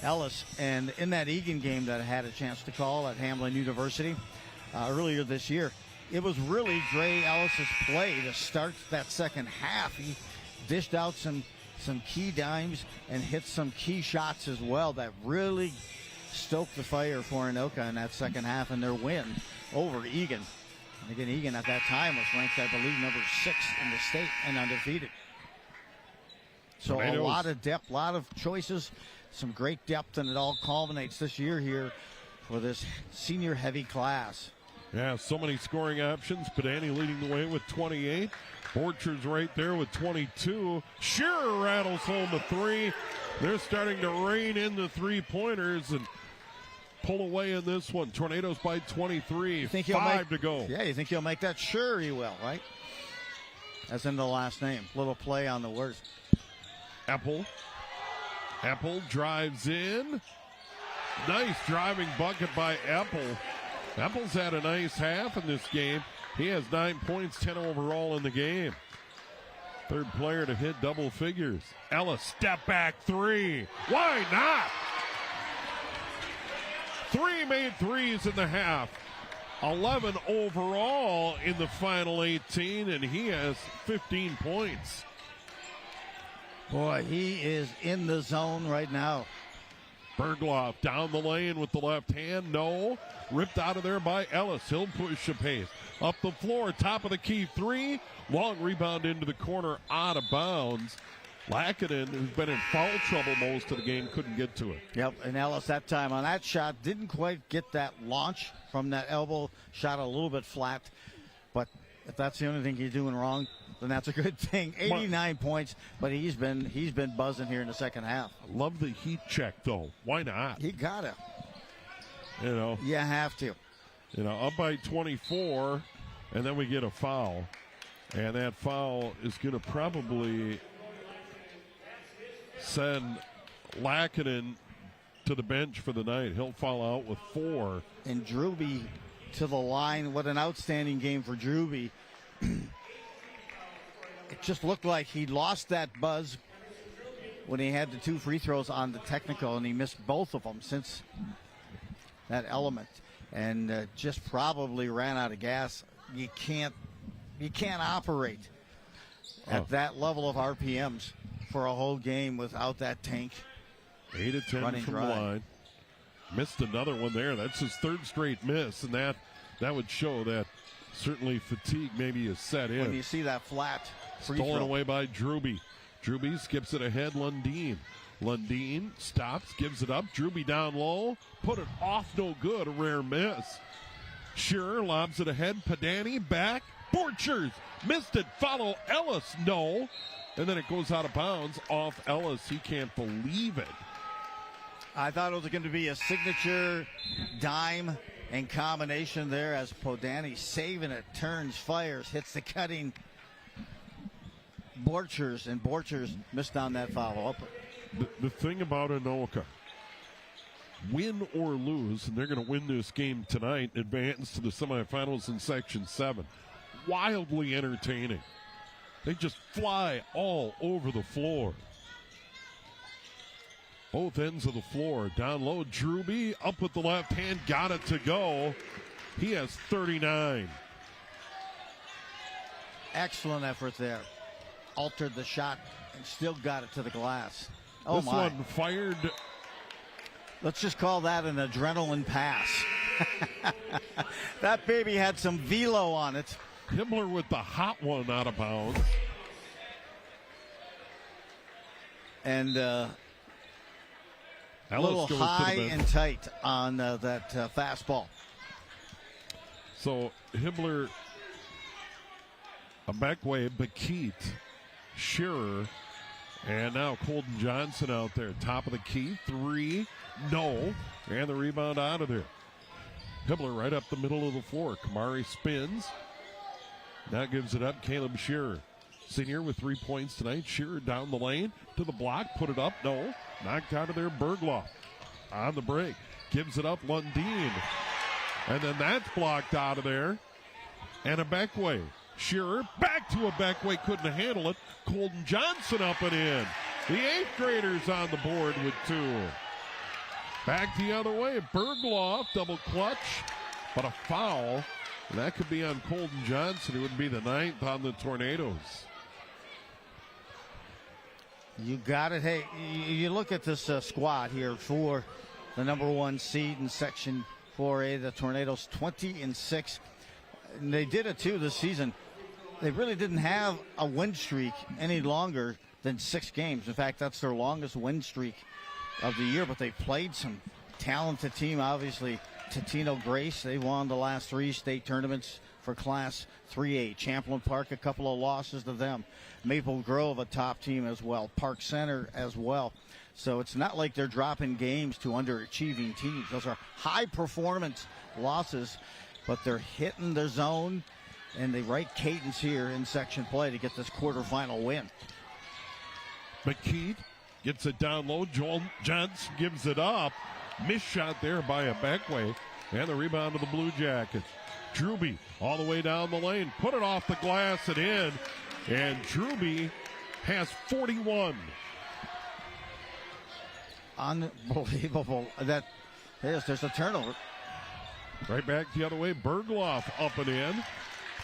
Ellis, and in that Egan game that I had a chance to call at Hamlin University earlier this year, it was really Dre Ellis's play to start that second half. He dished out some key dimes and hit some key shots as well that really stoked the fire for Anoka in that second half and their win over Egan. And again, Egan at that time was ranked, I believe, number 6 in the state and undefeated. So Tornadoes. A lot of depth, a lot of choices, some great depth, and it all culminates this year here for this senior heavy class. Yeah, so many scoring options. Pedani leading the way with 28. Borchers right there with 22. Shearer rattles home a 3. They're starting to rein in the 3-pointers and pull away in this one. Tornadoes by 23. 5 to go. Yeah, you think he'll make that? Sure he will, right? As in the last name. Little play on the words. Epple drives in. Nice driving bucket by Epple. Epple's had a nice half in this game. He has 9 points, 10 overall in the game. Third player to hit double figures. Ellis, step back 3. Why not? 3 made threes in the half. 11 overall in the final 18, and he has 15 points. Boy, he is in the zone right now. Bergloff down the lane with the left hand. No. Ripped out of there by Ellis. He'll push the pace. Up the floor, top of the key 3. Long rebound into the corner, out of bounds. Lackinen, who's been in foul trouble most of the game, couldn't get to it. Yep, and Ellis that time on that shot didn't quite get that launch from that elbow. Shot a little bit flat. But if that's the only thing you're doing wrong, then that's a good thing. 89 points, but he's been buzzing here in the second half. I love the heat check, though. Why not? He got it. You have to. Up by 24, and then we get a foul. And that foul is going to probably send Lackinen to the bench for the night. He'll foul out with 4. And Drewby to the line. What an outstanding game for Drewby. It just looked like he lost that buzz when he had the 2 free throws on the technical, and he missed both of them since that element, and just probably ran out of gas. You can't operate at that level of RPMs for a whole game without that tank. 8 of 10 from the line. Missed another one there. That's his 3rd straight miss, and that would show that certainly fatigue maybe is set in. When you see that flat free throw. Stolen away by Drewby. Drewby skips it ahead. Lundeen stops, gives it up. Drewby down low. Put it off, no good. A rare miss. Shearer lobs it ahead. Pedani back. Borchers missed it. Follow Ellis. No. And then it goes out of bounds off Ellis. He can't believe it. I thought it was going to be a signature dime and combination there as Podani saving it, turns, fires, hits the cutting Borchers, and Borchers missed on that follow-up. The thing about Anoka, win or lose, and they're going to win this game tonight, advance to the semifinals in Section 7. wildly entertaining. They just fly all over the floor. Both ends of the floor. Down low, Drewby up with the left hand, got it to go. He has 39. Excellent effort there. Altered the shot and still got it to the glass. Oh, this my. one fired. Let's just call that an adrenaline pass. That baby had some velo on it. Hibbler with the hot one out of bounds. And a little high and tight on that fastball. So Hibbler, a back way, Bekeet, Shearer, and now Colton Johnson out there. Top of the key, 3, no, and the rebound out of there. Hibbler right up the middle of the floor. Kamari spins. Now gives it up, Caleb Shearer. Senior with 3 points tonight. Shearer down the lane to the block, put it up, no. Knocked out of there, Bergloff. On the break, gives it up, Lundeen. And then that's blocked out of there. And a back way. Shearer back to a back way, couldn't handle it. Colton Johnson up and in. The 8th graders on the board with 2. Back the other way, Bergloff, double clutch, but a foul. And that could be on Colton Johnson. It would be the 9th on the Tornadoes. You got it. Hey, you look at this squad here for the number 1 seed in Section 4A, the Tornadoes, 20-6. And they did it too this season. They really didn't have a win streak any longer than 6 games. In fact, that's their longest win streak of the year, but they played some talented team. Obviously, Totino Grace, they won the last 3 state tournaments for Class 3A. Champlain Park, a couple of losses to them. Maple Grove, a top team as well. Park Center as well. So it's not like they're dropping games to underachieving teams. Those are high-performance losses, but they're hitting their zone and the right cadence here in section play to get this quarterfinal win. McKeith gets it down low. Joel Johnson gives it up. Missed shot there by a back way. And the rebound to the Blue Jackets. Drewby all the way down the lane. Put it off the glass and in. And Drewby has 41. Unbelievable. There's a turnover. Right back the other way. Bergloff up and in.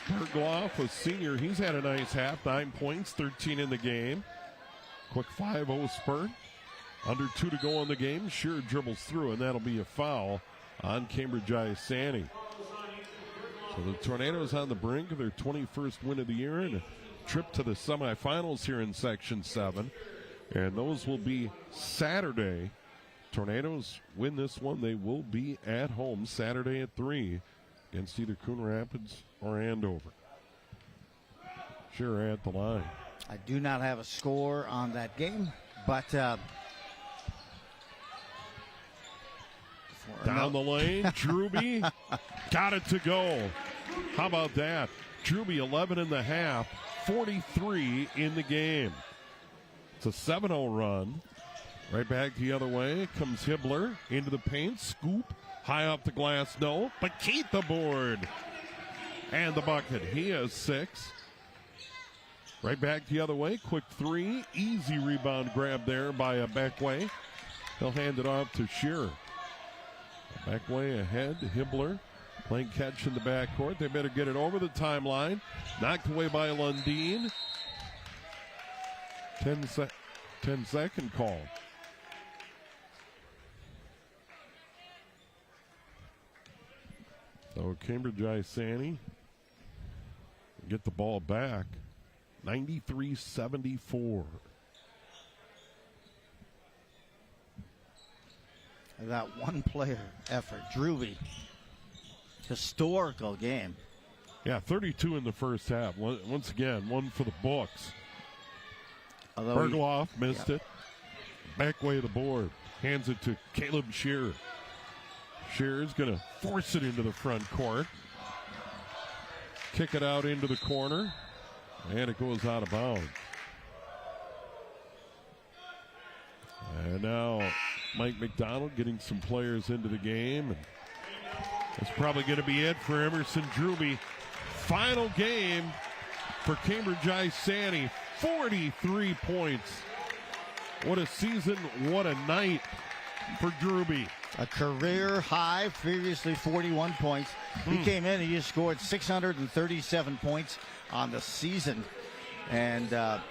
Bergloff, a senior. He's had a nice half. 9 points, 13 in the game. Quick 5-0 spurt. Under 2 to go in the game. Shearer dribbles through, and that'll be a foul on Cambridge-Isanti. So the Tornadoes on the brink of their 21st win of the year and a trip to the semifinals here in Section 7. And those will be Saturday. Tornadoes win this one. They will be at home Saturday at 3 against either Coon Rapids or Andover. Shearer at the line. I do not have a score on that game, but down the lane, Drewby got it to go. How about that? Drewby 11 in the half, 43 in the game. It's a 7-0 run. Right back the other way comes Hibbler into the paint, scoop, high off the glass, no, but keep the board. And the bucket, he has 6. Right back the other way, quick 3, easy rebound grab there by a back way. He'll hand it off to Shearer. Back way ahead, Hibbler playing catch in the backcourt. They better get it over the timeline. Knocked away by Lundeen. 10-second call. So Cambridge-Isanti get the ball back. 93-74. That one player effort. Drewby. Historical game. Yeah, 32 in the first half. Once again, one for the books. Bergloff missed it. Back way of the board. Hands it to Caleb Shearer. Shearer's going to force it into the front court. Kick it out into the corner. And it goes out of bounds. And now Mike McDonald getting some players into the game. And that's probably going to be it for Emerson Drewby. Final game for Cambridge-Isanti, 43 points. What a season, what a night for Drewby. A career high, previously 41 points. He came in and he just scored 637 points on the season. And, that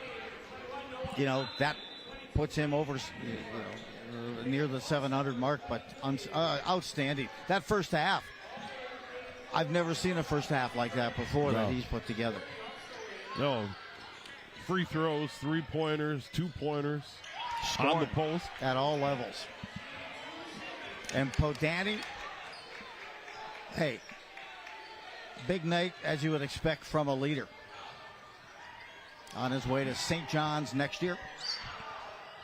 puts him over near the 700 mark, but outstanding. That first half, I've never seen a first half like that before that he's put together. No. Free throws, 3-pointers, 2-pointers on the post. At all levels. And Podani, hey, big night as you would expect from a leader. On his way to St. John's next year.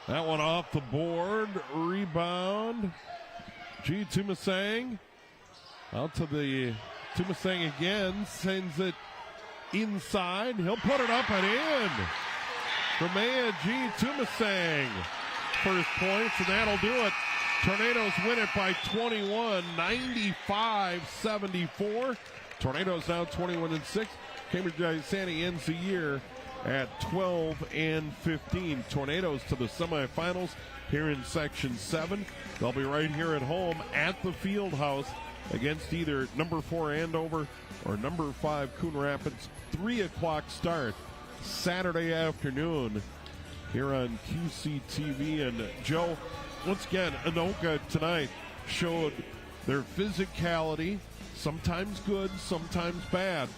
That one off the board. Rebound. Tumasang. Out to the Tumasang again. Sends it inside. He'll put it up and in. Ramea Tumasang. First points, and that'll do it. Tornadoes win it by 21, 95-74. Tornadoes now 21-6. Cambridge-Isanti ends the year at 12-15. Tornadoes to the semifinals here in Section 7. They'll be right here at home at the Field House against either number 4 Andover or number 5 Coon Rapids. 3 o'clock start Saturday afternoon here on QCTV. And Joe, once again, Anoka tonight showed their physicality, sometimes good, sometimes bad,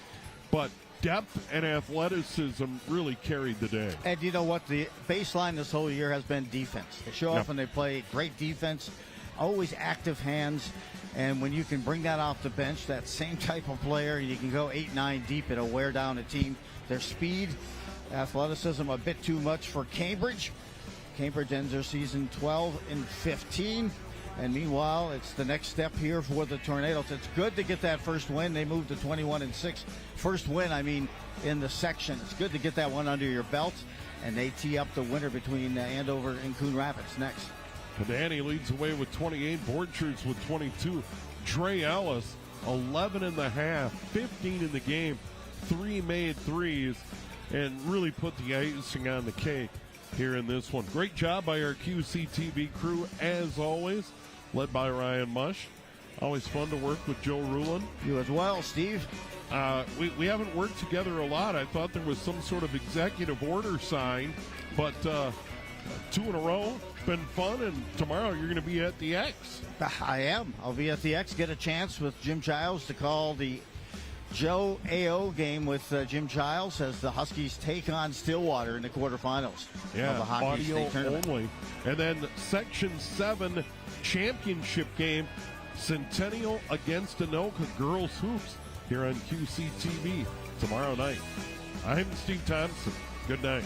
but depth and athleticism really carried the day. And you know what? The baseline this whole year has been defense. They show up and they play great defense, always active hands, and when you can bring that off the bench, that same type of player, you can go 8-9 deep, it'll wear down a team. Their speed, athleticism, a bit too much for Cambridge. Cambridge ends their season 12-15. And meanwhile, it's the next step here for the Tornadoes. It's good to get that first win. They moved to 21-6. First win, in the section. It's good to get that one under your belt. And they tee up the winner between Andover and Coon Rapids next. Padani leads away with 28. Borchers with 22. Dre Ellis, 11.5, 15 in the game. 3 made threes. And really put the icing on the cake here in this one. Great job by our QCTV crew, as always, led by Ryan Mush. Always fun to work with Joe Rulin. You as well, Steve. We haven't worked together a lot. I thought there was some sort of executive order signed, but 2 in a row. Been fun, and tomorrow you're going to be at the X. I am. I'll be at the X. Get a chance with Jim Giles to call the Joe AO game with Jim Giles as the Huskies take on Stillwater in the quarterfinals of the Hockey State Tournament. Only. And then Section 7 championship game, Centennial against Anoka Girls Hoops here on QCTV tomorrow night. I'm Steve Thompson. Good night.